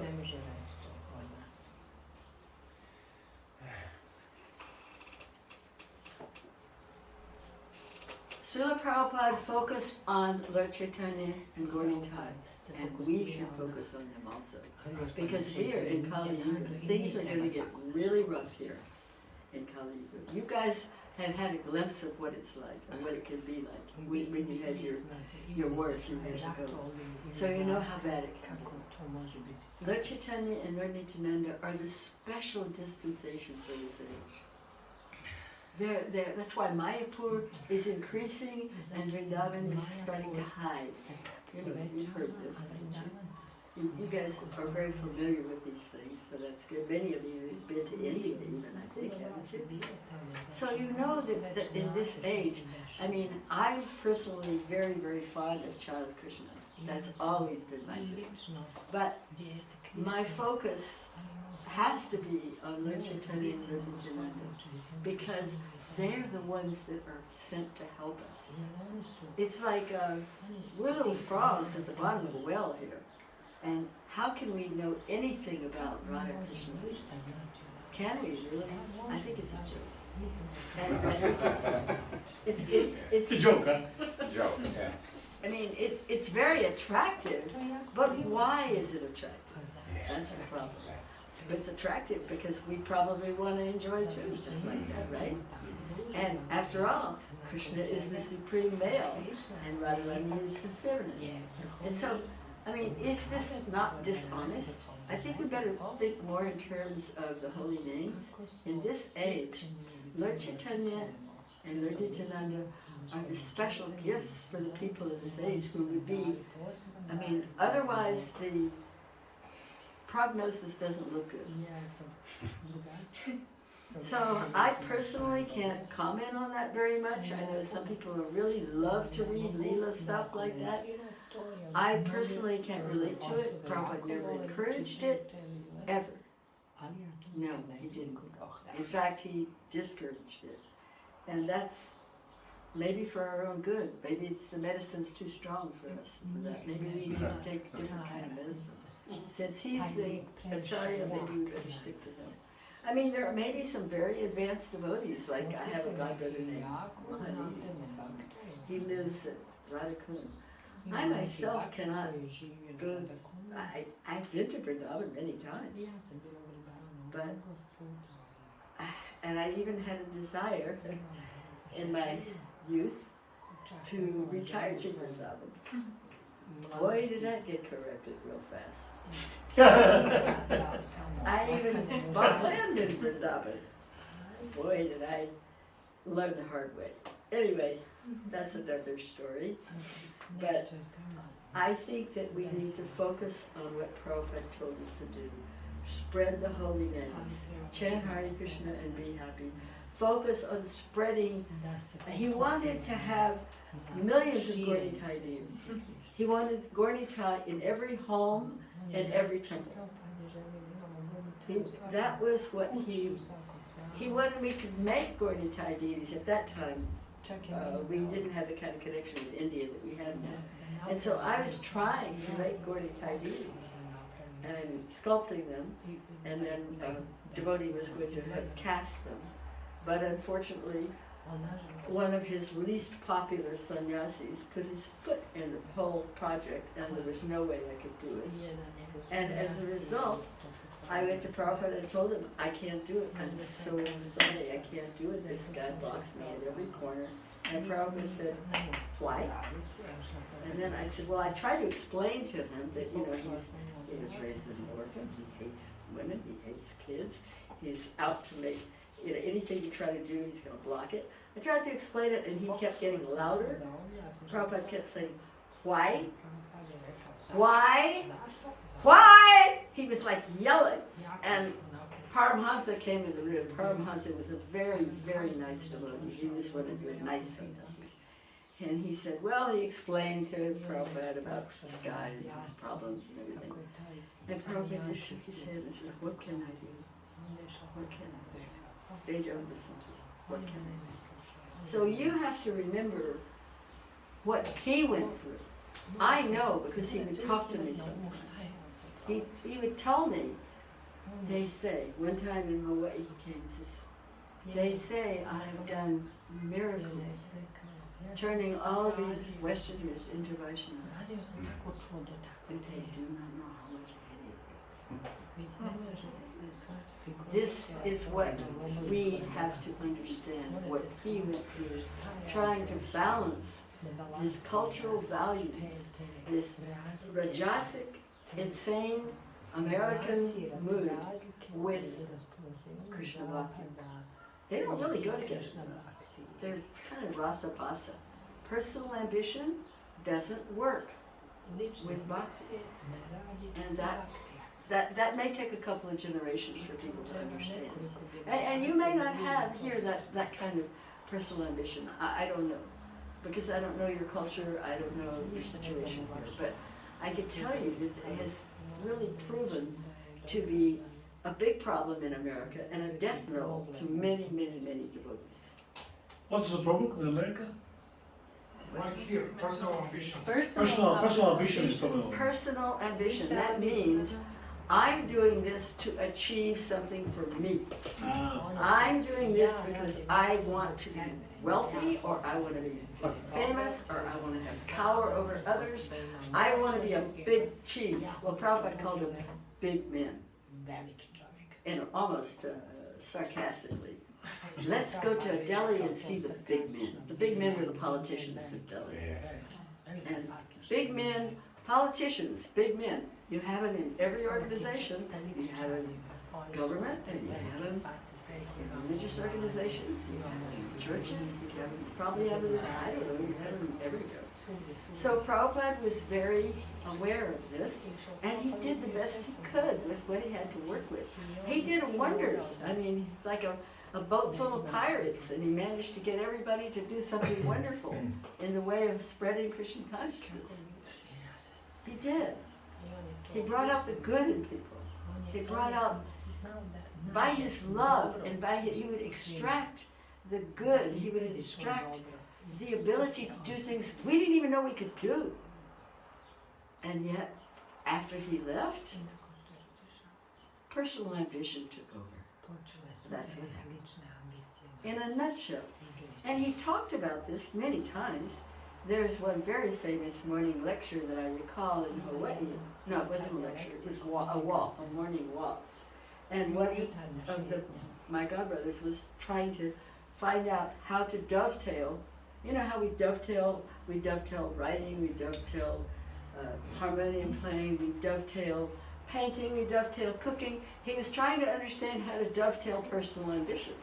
Speaker 1: Srila Prabhupada focused on Lord Chaitanya and Gaur Nitai, and we should focus on them also. Because we are in Kali Yuga. Things are going to get really rough here in Kali Yuga. You guys have had a glimpse of what it's like, or what it can be like, when you had your war a few years ago. So you know how bad it can be. Lord Chaitanya and Lord Nityananda are the special dispensation for this age. That's why Mayapur is increasing and Vrindavan is starting to hide. You've heard this. You guys are very familiar with these things, so that's good. Many of you have been to India even, I think, haven't you? So you know that in this age, I mean, I'm personally very, very fond of Child Krishna. That's always been my thing. But my focus has to be on Lord Chaitanya and Lord Nityananda, because they're the ones that are sent to help us. It's like we're little frogs at the bottom of a well here, and how can we know anything about Radha Krishna? Can we really? I think it's a joke. And I think it's
Speaker 4: a joke, huh?
Speaker 5: Joke, yeah.
Speaker 1: I mean, it's very attractive, but why is it attractive? That's the problem. It's attractive because we probably want to enjoy too, just like that, right? And after all, Krishna is the supreme male, and Radharani is the feminine. And so, I mean, is this not dishonest? I think we better think more in terms of the holy names. In this age, Lord Chaitanya and Lord Nityananda are the special gifts for the people of this age who would be, I mean, otherwise the prognosis doesn't look good. So I personally can't comment on that very much. I know some people who really love to read Leela stuff like that. I personally can't relate to it. Prabhupada never encouraged it, ever. No, he didn't. In fact, he discouraged it. And that's maybe for our own good. Maybe it's the medicine's too strong for us for that. Maybe we need to take a different kind of medicine. Since he's the Acharya, maybe we better stick to him. I mean, there may be some very advanced devotees, like I have a godbrother named Mahanidi. He lives at Radhakund. I myself cannot go. I've been to Vrindavan many times, but and I even had a desire in my youth to retire to Vrindavan. Boy, did that get corrected real fast. I even bought land in Vrindavan. Boy, did I learn the hard way. Anyway, that's another story. But I think that we need to focus on what Prabhupada told us to do. Spread the holy names. Chant Hare Krishna and be happy. Focus on spreading. He wanted to have millions of Gaurnitai devotees. He wanted Gaurnitai in every home and every temple. That was what he wanted me to make Gaurnitai deities at that time. We didn't have the kind of connection with India that we have now. And so I was trying to make Gaurnitai deities and sculpting them, and then devotee was going to have cast them. But unfortunately, one of his least popular sannyasis put his foot in the whole project, and there was no way I could do it. And as a result, I went to Prabhupada and told him, I can't do it. I'm so sorry, I can't do it. This guy blocks me at every corner. And Prabhupada said, why? And then I said, well, I tried to explain to him that, he was raised as an orphan. He hates women, he hates kids. He's out to make, anything you try to do, he's going to block it. I tried to explain it, and he kept getting louder. Prabhupada kept saying, why? Why? Why? He was like yelling. And Paramhansa came in the room. Paramhansa was a very, very nice devotee. He was one of your nice sannyasis. And he said, well, he explained to Prabhupada about the sky and his problems and everything. And Prabhupada just shook his head and said, what can I do? What can I do? They don't listen to you. What can I do? So you have to remember what he went through. I know because he would talk to me sometimes. He would tell me, they say, one time in Mawai he came and says, they say I have done miracles, turning all these Westerners into Vaishnavas. But they do not know how much headache it is. This is what we have to understand, what he went through, trying to balance his cultural values, this Rajasic, insane American mood with Krishna Bhakti. They don't really go together. They're kind of rasa basa. Personal ambition doesn't work with Bhakti. And that may take a couple of generations for people to understand. And you may not have here that kind of personal ambition. I don't know. Because I don't know your culture, I don't know your situation here. But I can tell you that it has really proven to be a big problem in America and a death knell to many, many, many devotees.
Speaker 4: What's the problem in America?
Speaker 6: Right here, personal ambition.
Speaker 4: Personal ambition is problem.
Speaker 1: Personal ambition, that means I'm doing this to achieve something for me. I'm doing this because I want to be wealthy, or I want to be famous, or I want to have power over others. I want to be a big cheese. Well, Prabhupada called them big men. And almost sarcastically. Let's go to Delhi and see the big men. The big men were the politicians of Delhi. And big men, politicians, big men. You have them in every organization. You have them in government, and you have them in religious organizations, you have them in churches, you probably have them in, I don't know, you have them everywhere. So Prabhupada was very aware of this, and he did the best he could with what he had to work with. He did wonders. I mean, he's like a boat full of pirates, and he managed to get everybody to do something wonderful in the way of spreading Christian consciousness. He did. He brought out the good in people. He brought out, by his love, and he would extract the good. He would extract the ability to do things we didn't even know we could do. And yet, after he left, personal ambition took over. That's what happened. In a nutshell. And he talked about this many times, there's one very famous morning lecture that I recall in Hawaii. No, it wasn't a lecture, it was a walk, a morning walk. And one of my godbrothers was trying to find out how to dovetail. You know how we dovetail writing, we dovetail harmonium playing, we dovetail painting, we dovetail cooking. He was trying to understand how to dovetail personal ambition.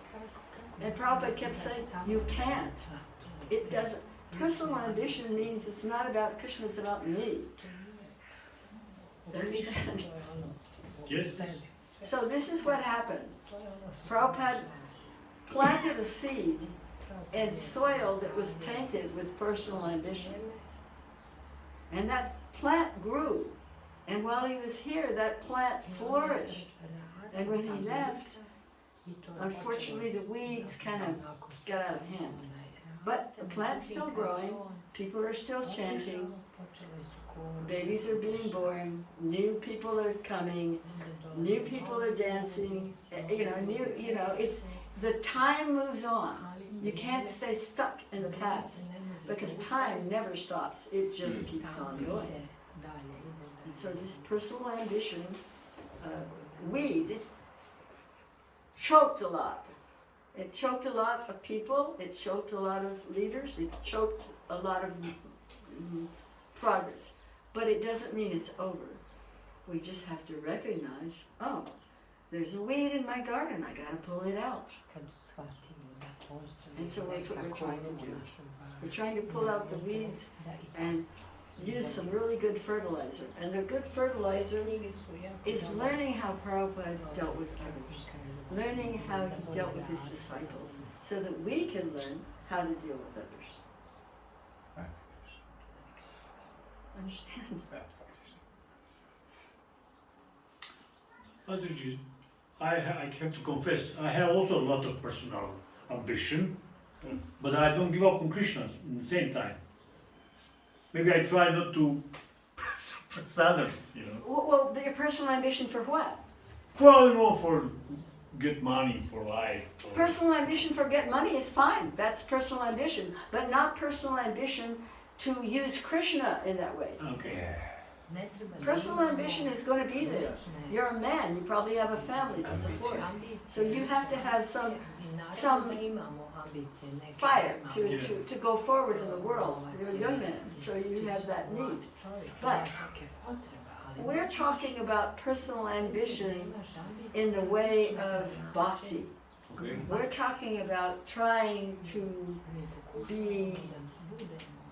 Speaker 1: And Prabhupada kept saying, you can't. It doesn't. Personal ambition means it's not about Krishna, it's about me. Understand?
Speaker 4: Yes.
Speaker 1: So this is what happened. Prabhupada planted a seed in soil that was tainted with personal ambition. And that plant grew. And while he was here, that plant flourished. And when he left, unfortunately the weeds kind of got out of hand. But the plant's still growing, people are still chanting, babies are being born, new people are coming, new people are dancing, it's, the time moves on. You can't stay stuck in the past because time never stops, it just keeps on going. And so this personal ambition, weed, choked a lot. It choked a lot of people, it choked a lot of leaders, it choked a lot of progress. But it doesn't mean it's over. We just have to recognize, oh, there's a weed in my garden, I gotta pull it out. And so that's what we're trying to do. We're trying to pull out the weeds and use some really good fertilizer. And the good fertilizer is learning how Prabhupada dealt with others. Learning how he dealt with his disciples, so that we can learn how to deal with others. Understand?
Speaker 4: Mataji, I have to confess, I have also a lot of personal ambition, but I don't give up on Krishna at the same time. Maybe I try not to press others, you know.
Speaker 1: Well, your personal ambition for what?
Speaker 4: For get money for life.
Speaker 1: Personal ambition for get money is fine. That's personal ambition, but not personal ambition to use Krishna in that way.
Speaker 4: Okay.
Speaker 1: Personal ambition is going to be there. You're a man. You probably have a family to support. So you have to have some fire to go forward in the world. You're a young man, so you have that need. But we're talking about personal ambition in the way of bhakti.
Speaker 4: Okay.
Speaker 1: We're talking about trying to be,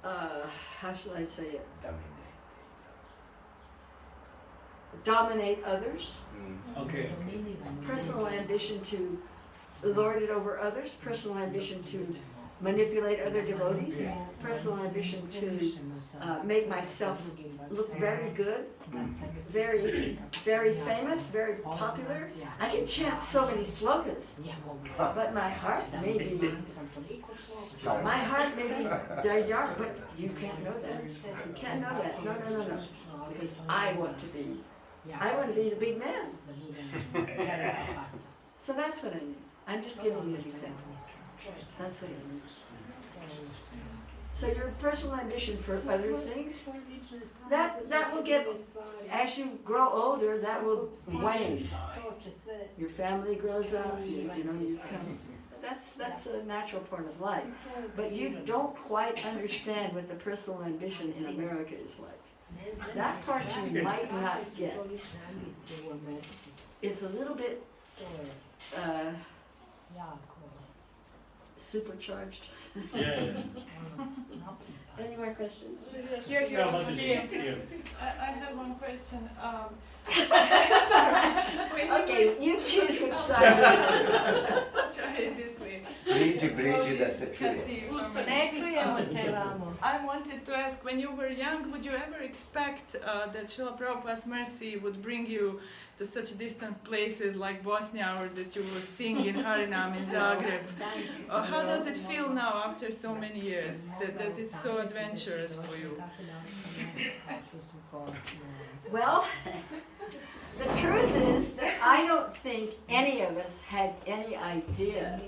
Speaker 1: how shall I say it? Dominate others.
Speaker 4: Okay.
Speaker 1: Personal ambition to lord it over others. Personal ambition to manipulate other devotees. Personal ambition to make myself look very good, very, very famous, very popular. I can chant so many slokas, but my heart may be very dark, but you can't know that. You can't know that. No. Because I want to be the big man. So that's what I mean. I'm just giving you an example. That's what I mean. So your personal ambition for other things, that will get, as you grow older, that will wane. Your family grows up, you come. That's a natural part of life. But you don't quite understand what the personal ambition in America is like. That part you might not get. It's a little bit supercharged.
Speaker 4: Yeah.
Speaker 1: Any more questions?
Speaker 4: Yeah, Mataji.
Speaker 7: I have one question.
Speaker 1: Okay, you choose which side.
Speaker 7: Try it this way.
Speaker 5: Priđi da se čuje.
Speaker 3: Ne čujemo te vamo.
Speaker 7: I wanted to ask, when you were young, would you ever expect that Srila Prabhupada's mercy would bring you to such distant places like Bosnia, or that you will sing in Harinam in Zagreb. How does it feel now after so many years that it's so adventurous for you?
Speaker 1: Well, the truth is that I don't think any of us had any idea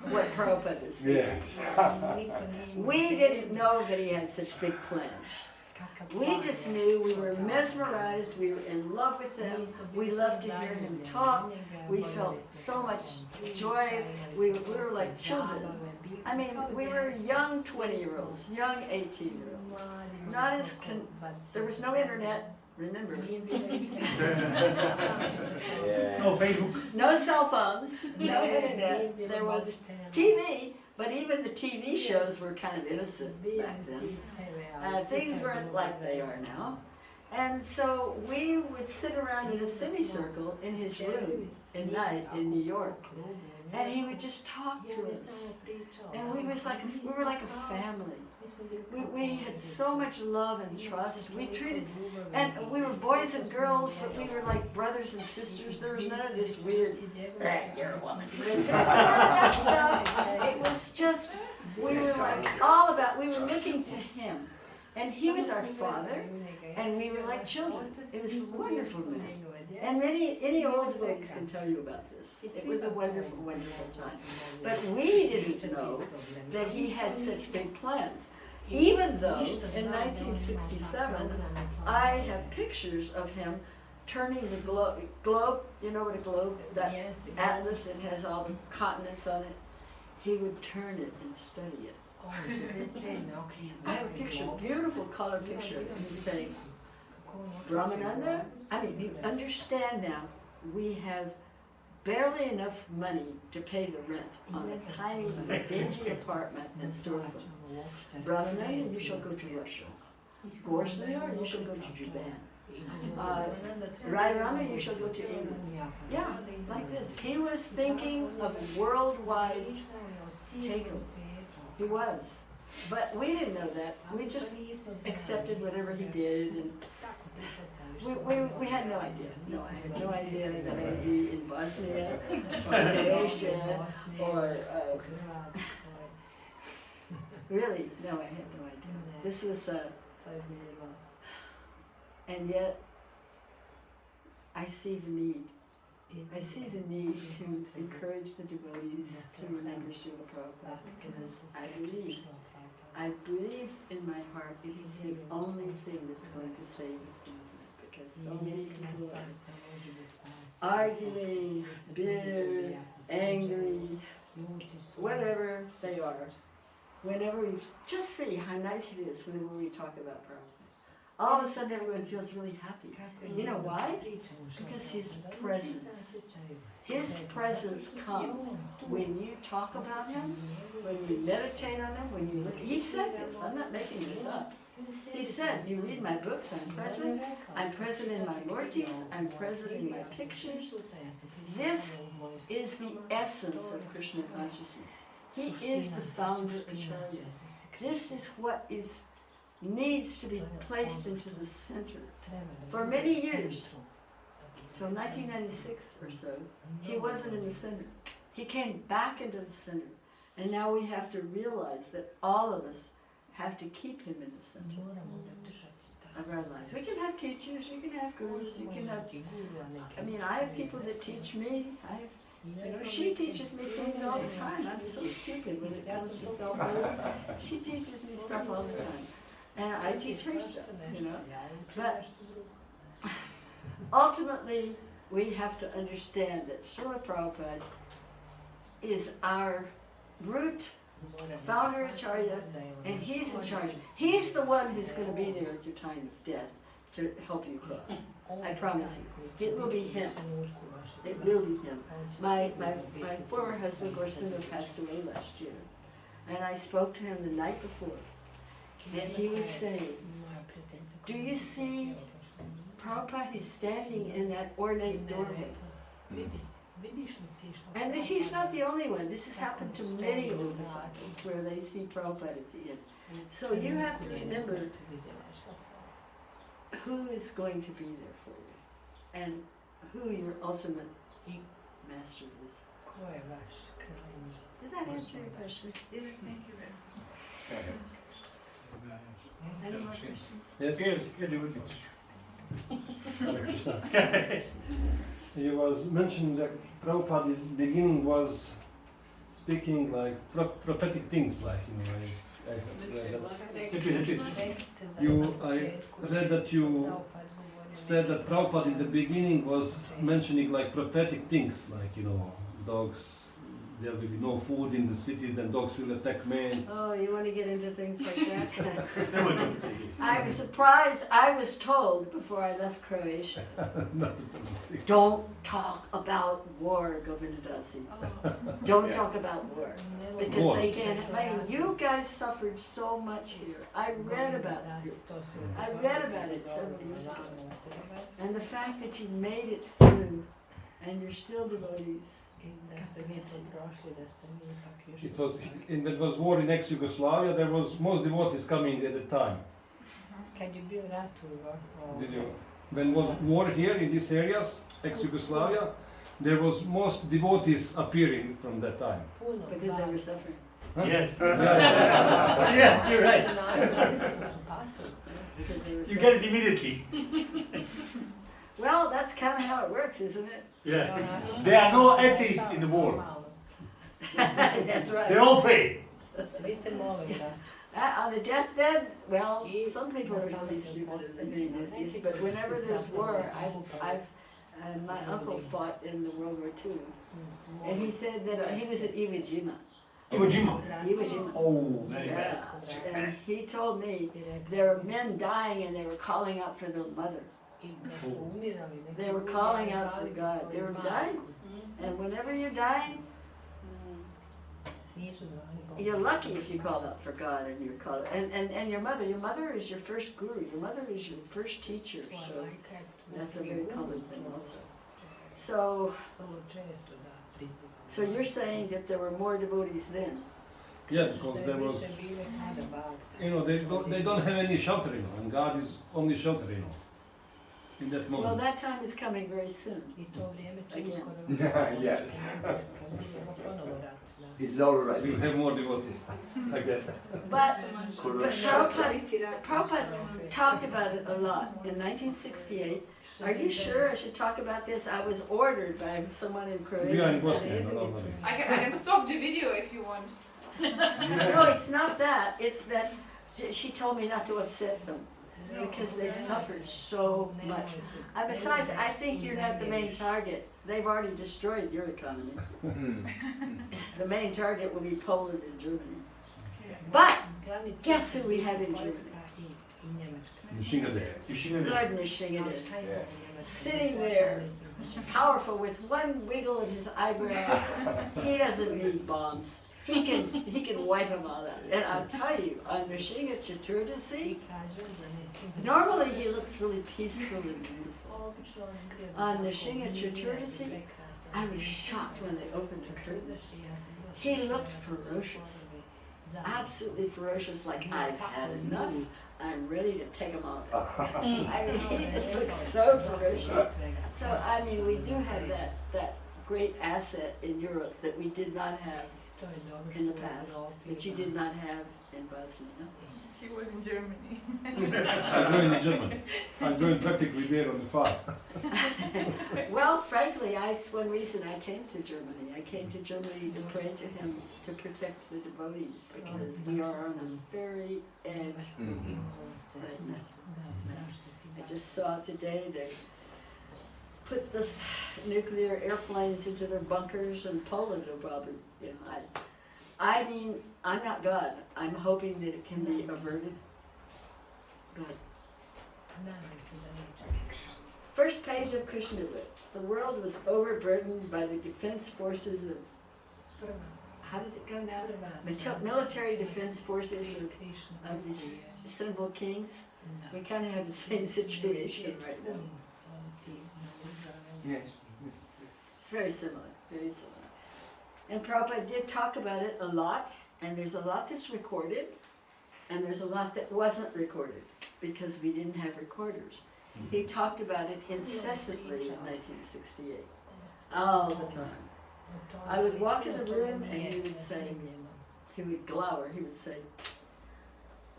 Speaker 1: what Prabhupada was thinking. We didn't know that he had such big plans. We just knew we were mesmerized, we were in love with him, we loved to hear him talk, we felt so much joy, we were like children. I mean, we were young 20-year-olds, young 18-year-olds. Not as, there was no internet, remember.
Speaker 4: No Facebook.
Speaker 1: No cell phones, no internet, there was TV, but even the TV shows were kind of innocent back then. Things weren't like they are now. And so we would sit around in a semicircle in his room at night in New York. And he would just talk to us. And we were like a family. We had so much love and trust. We were boys and girls, but we were like brothers and sisters. There was none of this weird, you're a woman. None of that stuff. It was just, we were looking to him. And he was our father, and we were like children. It was a wonderful man. And any old folks can tell you about this. It was a wonderful, wonderful time. But we didn't know that he had such big plans. Even though in 1967, I have pictures of him turning the globe, you know what a globe, that atlas that has all the continents on it, he would turn it and study it. I have a picture, beautiful color picture of him saying, Brahmananda, I mean, you understand now, we have barely enough money to pay the rent on a tiny, dingy apartment in Storford. Brahmananda, you shall go to Russia. Gorsenor, you shall go to Japan. Rai Rama, you shall go to England. Yeah, like this. He was thinking of worldwide takeover. He was. But we didn't know that. We just accepted whatever he did, and we had no idea. No, I had no idea that I would be in Bosnia or Croatia or really, no, I had no idea. This was and yet I see the need. I see the need to encourage the devotees to remember Srila Prabhupada, because I believe in my heart it is the only thing that's going to save this movement, because so many people are arguing, bitter, angry, whatever they are. Whenever we just see how nice it is whenever we talk about Prabhupada. All of a sudden everyone feels really happy. You know why? Because his presence comes when you talk about him, when you meditate on him, when you look. He said this, I'm not making this up. He said, you read my books, I'm present in my murtis, I'm present in my pictures. This is the essence of Krishna consciousness. He is the founder Acharya. This is what needs to be placed into the center. For many years, till 1996 or so, he wasn't in the center. He came back into the center. And now we have to realize that all of us have to keep him in the center of our lives. We can have teachers, you can have gurus, you can have, I mean, I have people that teach me. She teaches me things all the time. I'm so stupid when it comes to self-love. She teaches me stuff all the time. And I teach her stuff, But ultimately, we have to understand that Srila Prabhupada is our root founder Acharya, and he's in charge. He's the one who's going to be there at your time of death to help you cross. I promise you. It will be him. It will be him. My former husband, Gorsunder, passed away last year. And I spoke to him the night before. And he was saying, do you see Prabhupada is standing in that ornate doorway? And he's not the only one. This has happened to many of the disciples where they see Prabhupada at the end. So you have to remember who is going to be there for you. And who your ultimate
Speaker 3: I
Speaker 1: master is.
Speaker 3: ko je vaš krajnji?
Speaker 1: Did that answer your question?
Speaker 7: Yes, thank you very much.
Speaker 1: Any more questions?
Speaker 8: Yes,
Speaker 4: Yes, yes,
Speaker 8: Hare Krishna. You was mentioning that Prabhupada in the beginning was speaking like prophetic things, like I read that you said that Prabhupada in the beginning was mentioning like prophetic things, like dogs. There will be no food in the cities, and dogs will attack men.
Speaker 1: Oh, you want to get into things like that?
Speaker 4: Never talk to you.
Speaker 1: I was surprised. I was told before I left Croatia,
Speaker 8: Not the
Speaker 1: don't talk about war, Govindadasi.
Speaker 7: Oh.
Speaker 1: Don't talk about war. Because
Speaker 8: War.
Speaker 1: they can't, I mean, you guys suffered so much here. I read about it. I read about it several years ago. And the fact that you made it through and you're still devotees.
Speaker 8: It was when there was war in ex-Yugoslavia. There was most devotees coming at the time. Did you? When was war here in these areas, ex-Yugoslavia, there was most devotees appearing from that time.
Speaker 1: Because they were suffering.
Speaker 8: Huh?
Speaker 4: Yes.
Speaker 8: Yeah.
Speaker 4: Yes, you're right.
Speaker 1: Because they were
Speaker 4: You
Speaker 1: suffering.
Speaker 4: get it immediately.
Speaker 1: Well, that's kind of how it works, isn't it?
Speaker 4: Yeah. There are no atheists in the war.
Speaker 1: That's right.
Speaker 4: They all pray.
Speaker 3: Svi se mole, da.
Speaker 1: On the deathbed, well, some people are really stupid and being atheists, but whenever there's war, my uncle fought in the World War II, and he said that he was at Iwo Jima.
Speaker 4: Iwo Jima.
Speaker 1: Iwo Jima.
Speaker 4: Oh, very
Speaker 1: Yeah.
Speaker 4: bad.
Speaker 1: And he told me there were men dying and they were calling out for their mother. They were calling out for God. They were dying. And whenever you're dying, you're lucky if you call out for God and you're called and your mother is your first guru, your mother is your first teacher, so that's a very common thing also. So you're saying that there were more devotees then?
Speaker 8: Yeah, because there was, they don't have any shelter, and God is only shelter, in that
Speaker 1: Well,
Speaker 8: moment.
Speaker 1: that time is coming very soon.
Speaker 9: Yeah. He's all right.
Speaker 8: We'll have more devotees again.
Speaker 1: But Prabhupada talked about it a lot in 1968. Are you sure I should talk about this? I was ordered by someone in
Speaker 8: We are in
Speaker 1: Croatia.
Speaker 8: Bosnia, no, normally.
Speaker 7: I can stop the video if you want.
Speaker 1: No, it's not that. It's that she told me not to upset them because they've suffered so much. Besides, I think you're not the main target. They've already destroyed your economy. The main target will be Poland and Germany. But guess who we have in Germany?
Speaker 8: Nishingadeva.
Speaker 1: Lord Nishingadeva. Sitting there, powerful with one wiggle of his eyebrow. He doesn't need bombs. He can wipe them all out. And I'll tell you, on Nishinga Chaturdashi, normally he looks really peaceful and beautiful. On Nishinga Chaturdashi, I was shocked when they opened the curtains. He looked ferocious. Absolutely ferocious, like I've had enough. I'm ready to take them all down. I mean, he just looks so ferocious. So, I mean, we do have that great asset in Europe that we did not have in the past, that you did not have in Bosnia.
Speaker 7: He was in Germany.
Speaker 8: I joined in Germany. I joined practically there on the farm.
Speaker 1: Well, frankly, it's one reason I came to Germany. I came to Germany to pray to him to protect the devotees because we are on the very edge right now. I just saw today they put this nuclear airplanes into their bunkers and Poland will probably, I mean, I'm not God. I'm hoping that it can be averted. But first page of Krishna Lit. The world was overburdened by the defense forces of, how does it go now? Military defense forces of these sinful kings. We kind of have the same situation right now.
Speaker 9: Yes.
Speaker 1: It's very similar, very similar. And Prabhupada did talk about it a lot, and there's a lot that's recorded, and there's a lot that wasn't recorded, because we didn't have recorders. He talked about it incessantly in 1968, all the time. I would walk in the room and he would say, he would glower, he would say,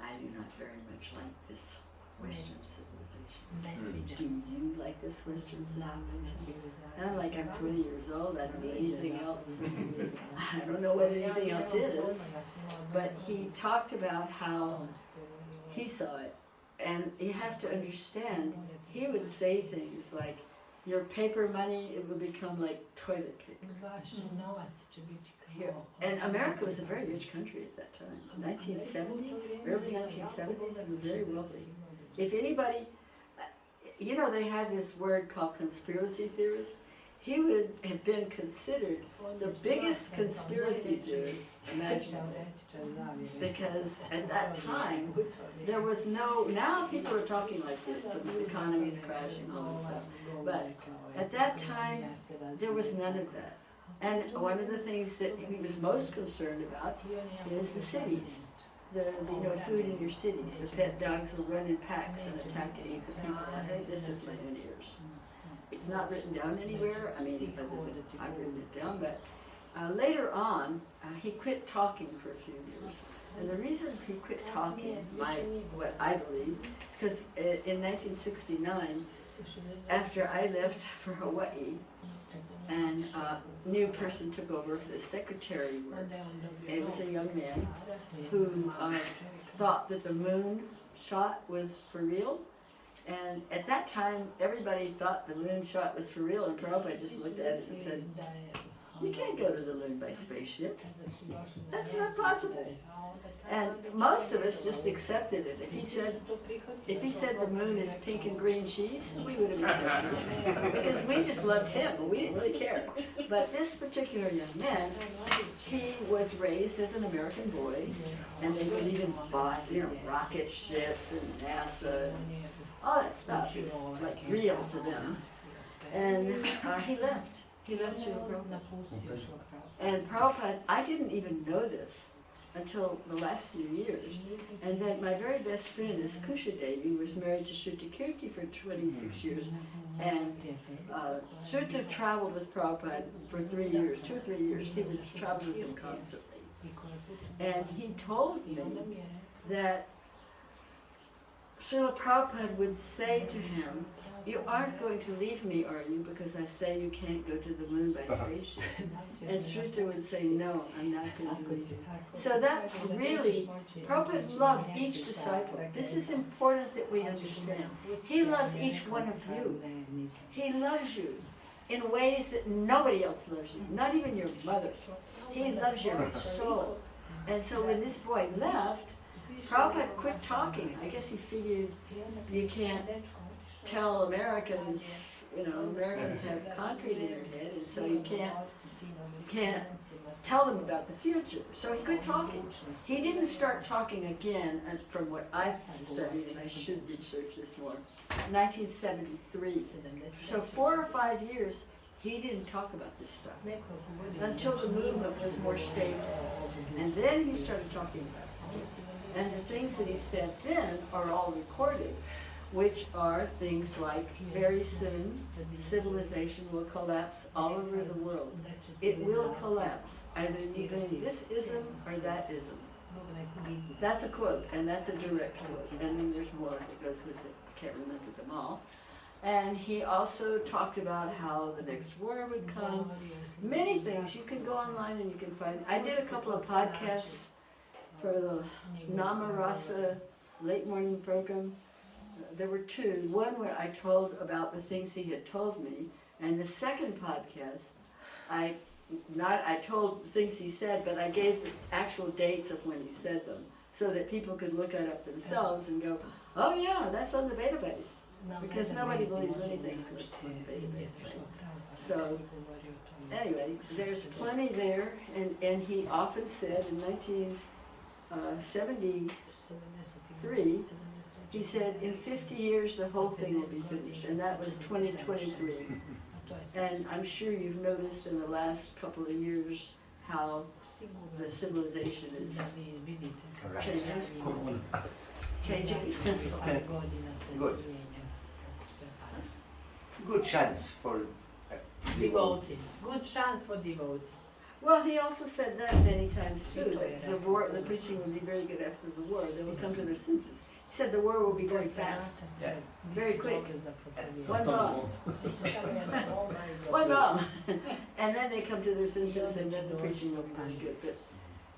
Speaker 1: I do not very much like this Western civilization. Do you like this Western civilization? And I'm like, I'm 20 years old, I don't know anything else. I don't know what anything else is. But he talked about how he saw it. And you have to understand, he would say things like, your paper money, it would become like toilet paper. Here. And America was a very rich country at that time. 1970s, early 1970s, we were very wealthy. If anybody, you know, they have this word called conspiracy theorist. He would have been considered the biggest conspiracy theorist imaginable. Because at that time, there was no, now people are talking like this, the economy is crashing, all this stuff. But at that time, there was none of that. And one of the things that he was most concerned about is the cities. There would be no food in your cities. The pet dogs will run in packs and attack and eat the people. I heard this with my own ears. It's not written down anywhere. I mean, I've written it down, but later on, he quit talking for a few years. And the reason he quit talking, what I believe, is because in 1969, after I left for Hawaii, and a new person took over the secretary work. It was a young man who thought that the moon shot was for real. And at that time, everybody thought the moon shot was for real, and Prabhupada just looked at it and said, you can't go to the moon by spaceship. That's not possible. And most of us just accepted it. If he said the moon is pink and green cheese, we would have accepted it. Because we just loved him, but we didn't really care. But this particular young man, he was raised as an American boy, and they would even buy, rocket ships and NASA, and all that stuff is like real to them. And he left. He left Srila Prabhupada. And Prabhupada, I didn't even know this until the last few years. And then my very best friend is Kusha Devi, was married to Shruta Kirti for 26 years. And Shruta traveled with Prabhupada for 3 years, 2 or 3 years. He was traveling with him constantly. And he told me that Srila Prabhupada would say to him, you aren't going to leave me, are you, because I say you can't go to the moon by spaceship? And Shruta would say, no, I'm not going to leave you. So that's really, Prabhupada loved each disciple. This is important that we understand. He loves each one of you. He loves you in ways that nobody else loves you, not even your mother. He loves your soul. And so when this boy left, Prabhupada quit talking. I guess he figured you can't tell Americans, Americans have concrete in their head, and so you can't tell them about the future. So he quit talking. He didn't start talking again, and from what I've studied, and I should research this more, 1973. So 4 or 5 years, he didn't talk about this stuff until the movement was more stable. And then he started talking about it. And the things that he said then are all recorded, which are things like, very soon, civilization will collapse all over the world. It will collapse. Either you believe this ism or that ism. That's a quote, and that's a direct quote. And then there's more that goes with it. I can't remember them all. And he also talked about how the next war would come. Many things. You can go online and you can find. I did a couple of podcasts for the Nama Rasa late morning program. There were 2. One where I told about the things he had told me, and the second podcast, I told things he said, but I gave the actual dates of when he said them, so that people could look it up themselves and go, oh yeah, that's on the database, because nobody believes anything that's on the database, right? So anyway, there's plenty there, and he often said in 1973, he said, in 50 years, the whole thing will be finished, and that was 2023. And I'm sure you've noticed in the last couple of years how the civilization is changing.
Speaker 9: Okay. Good.
Speaker 5: Good chance for
Speaker 3: Devotees. Good chance for devotees.
Speaker 1: Well, he also said that many times too, that the preaching will be very good after the war. They will come to their senses. He said the war will be going fast, very quick. One bomb. One bomb. And then they come to their senses and then the preaching will be really good. But,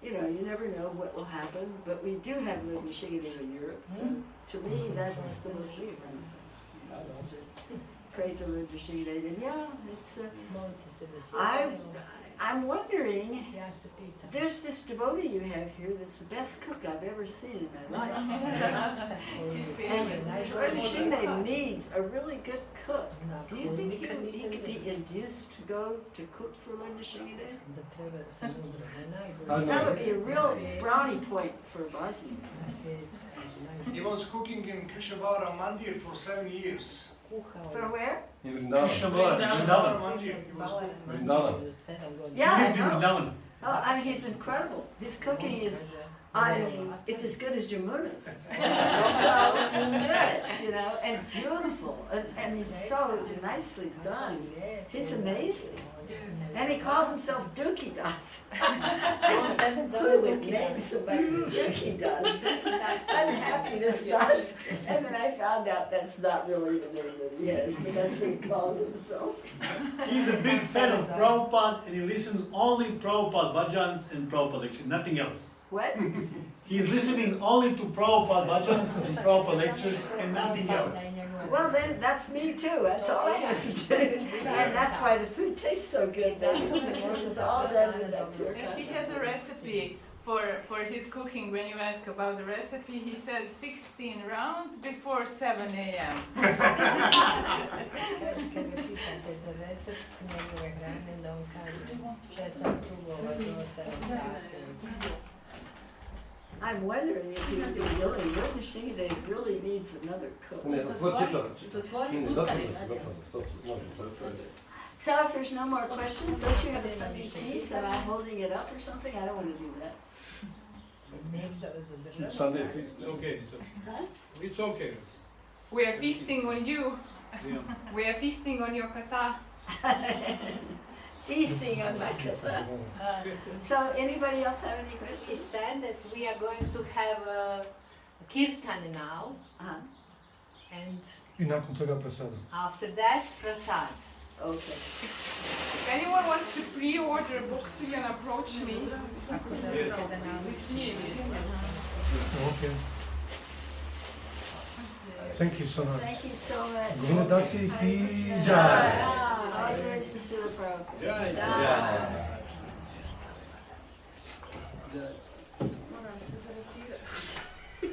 Speaker 1: you know, you never know what will happen. But we do have lived Michigan in Europe, so to me that's the most important thing. Pray to Lord Michigan. And yeah, it's, I'm wondering, there's this devotee you have here that's the best cook I've ever seen in my life. And Lord Michigan needs a really good cook. Do you think he could be induced to go to cook for Lord Michigan? That would be a real brownie point for Bosnia.
Speaker 6: He was cooking in Krishnavara Mandir for 7 years.
Speaker 1: For where?
Speaker 8: In Vrindavan.
Speaker 4: Krishnavara, Vrindavan.
Speaker 6: Mandir, he was cooking.
Speaker 8: Vrindavan.
Speaker 1: Yeah,
Speaker 4: He lived in
Speaker 1: I know.
Speaker 4: Vrindavan.
Speaker 1: Oh, I mean, he's incredible. His cooking is, I mean, it's as good as Jamuna's. So good, you know, and beautiful, and it's so nicely done. It's amazing. And he calls himself Dookie Das. Who would name somebody Dookie Das? Unhappiness Das. And then I found out that's not really the name that he has, but that's what he calls himself.
Speaker 4: He's a big fan of Prabhupada and he listens only Prabhupada bhajans and Prabhupada lectures, nothing else.
Speaker 1: What?
Speaker 4: He's listening only to Prabhupada bhajans and Prabhupada lectures and nothing else.
Speaker 1: Well, then that's me too. That's all I listen to. And that's why the food tastes so good, because it's all done with that pure
Speaker 7: And he has a recipe for his cooking. When you ask about the recipe, he says 16 rounds before 7 a.m.
Speaker 1: I'm wondering if he would be willing. Lord Michigan really needs another cook.
Speaker 8: Ne, zatvorite to. Ne, zatvori se.
Speaker 1: So if there's no more questions, don't you have a Sunday piece and I'm holding it up or something? I don't want to do that.
Speaker 8: Sunday feast.
Speaker 2: It's okay.
Speaker 1: Huh?
Speaker 2: It's okay.
Speaker 7: We are feasting on you.
Speaker 2: Yeah.
Speaker 7: We are feasting on your kata.
Speaker 1: Feasting on my kata. So anybody else have any
Speaker 3: He
Speaker 1: questions?
Speaker 3: said that we are going to have a kirtan now,
Speaker 1: Uh-huh.
Speaker 3: and
Speaker 9: I nakon toga prasada.
Speaker 3: after that, prasad.
Speaker 1: Okay.
Speaker 7: If anyone wants to pre-order books, you can approach me.
Speaker 3: Ako želite da naučite.
Speaker 9: Okay. Thank you so much.
Speaker 1: Thank you so much.
Speaker 9: Govinda Dasi ki jai.
Speaker 1: All praise to Srila Prabhupada.
Speaker 2: Yeah,
Speaker 1: Moram se zaratirati.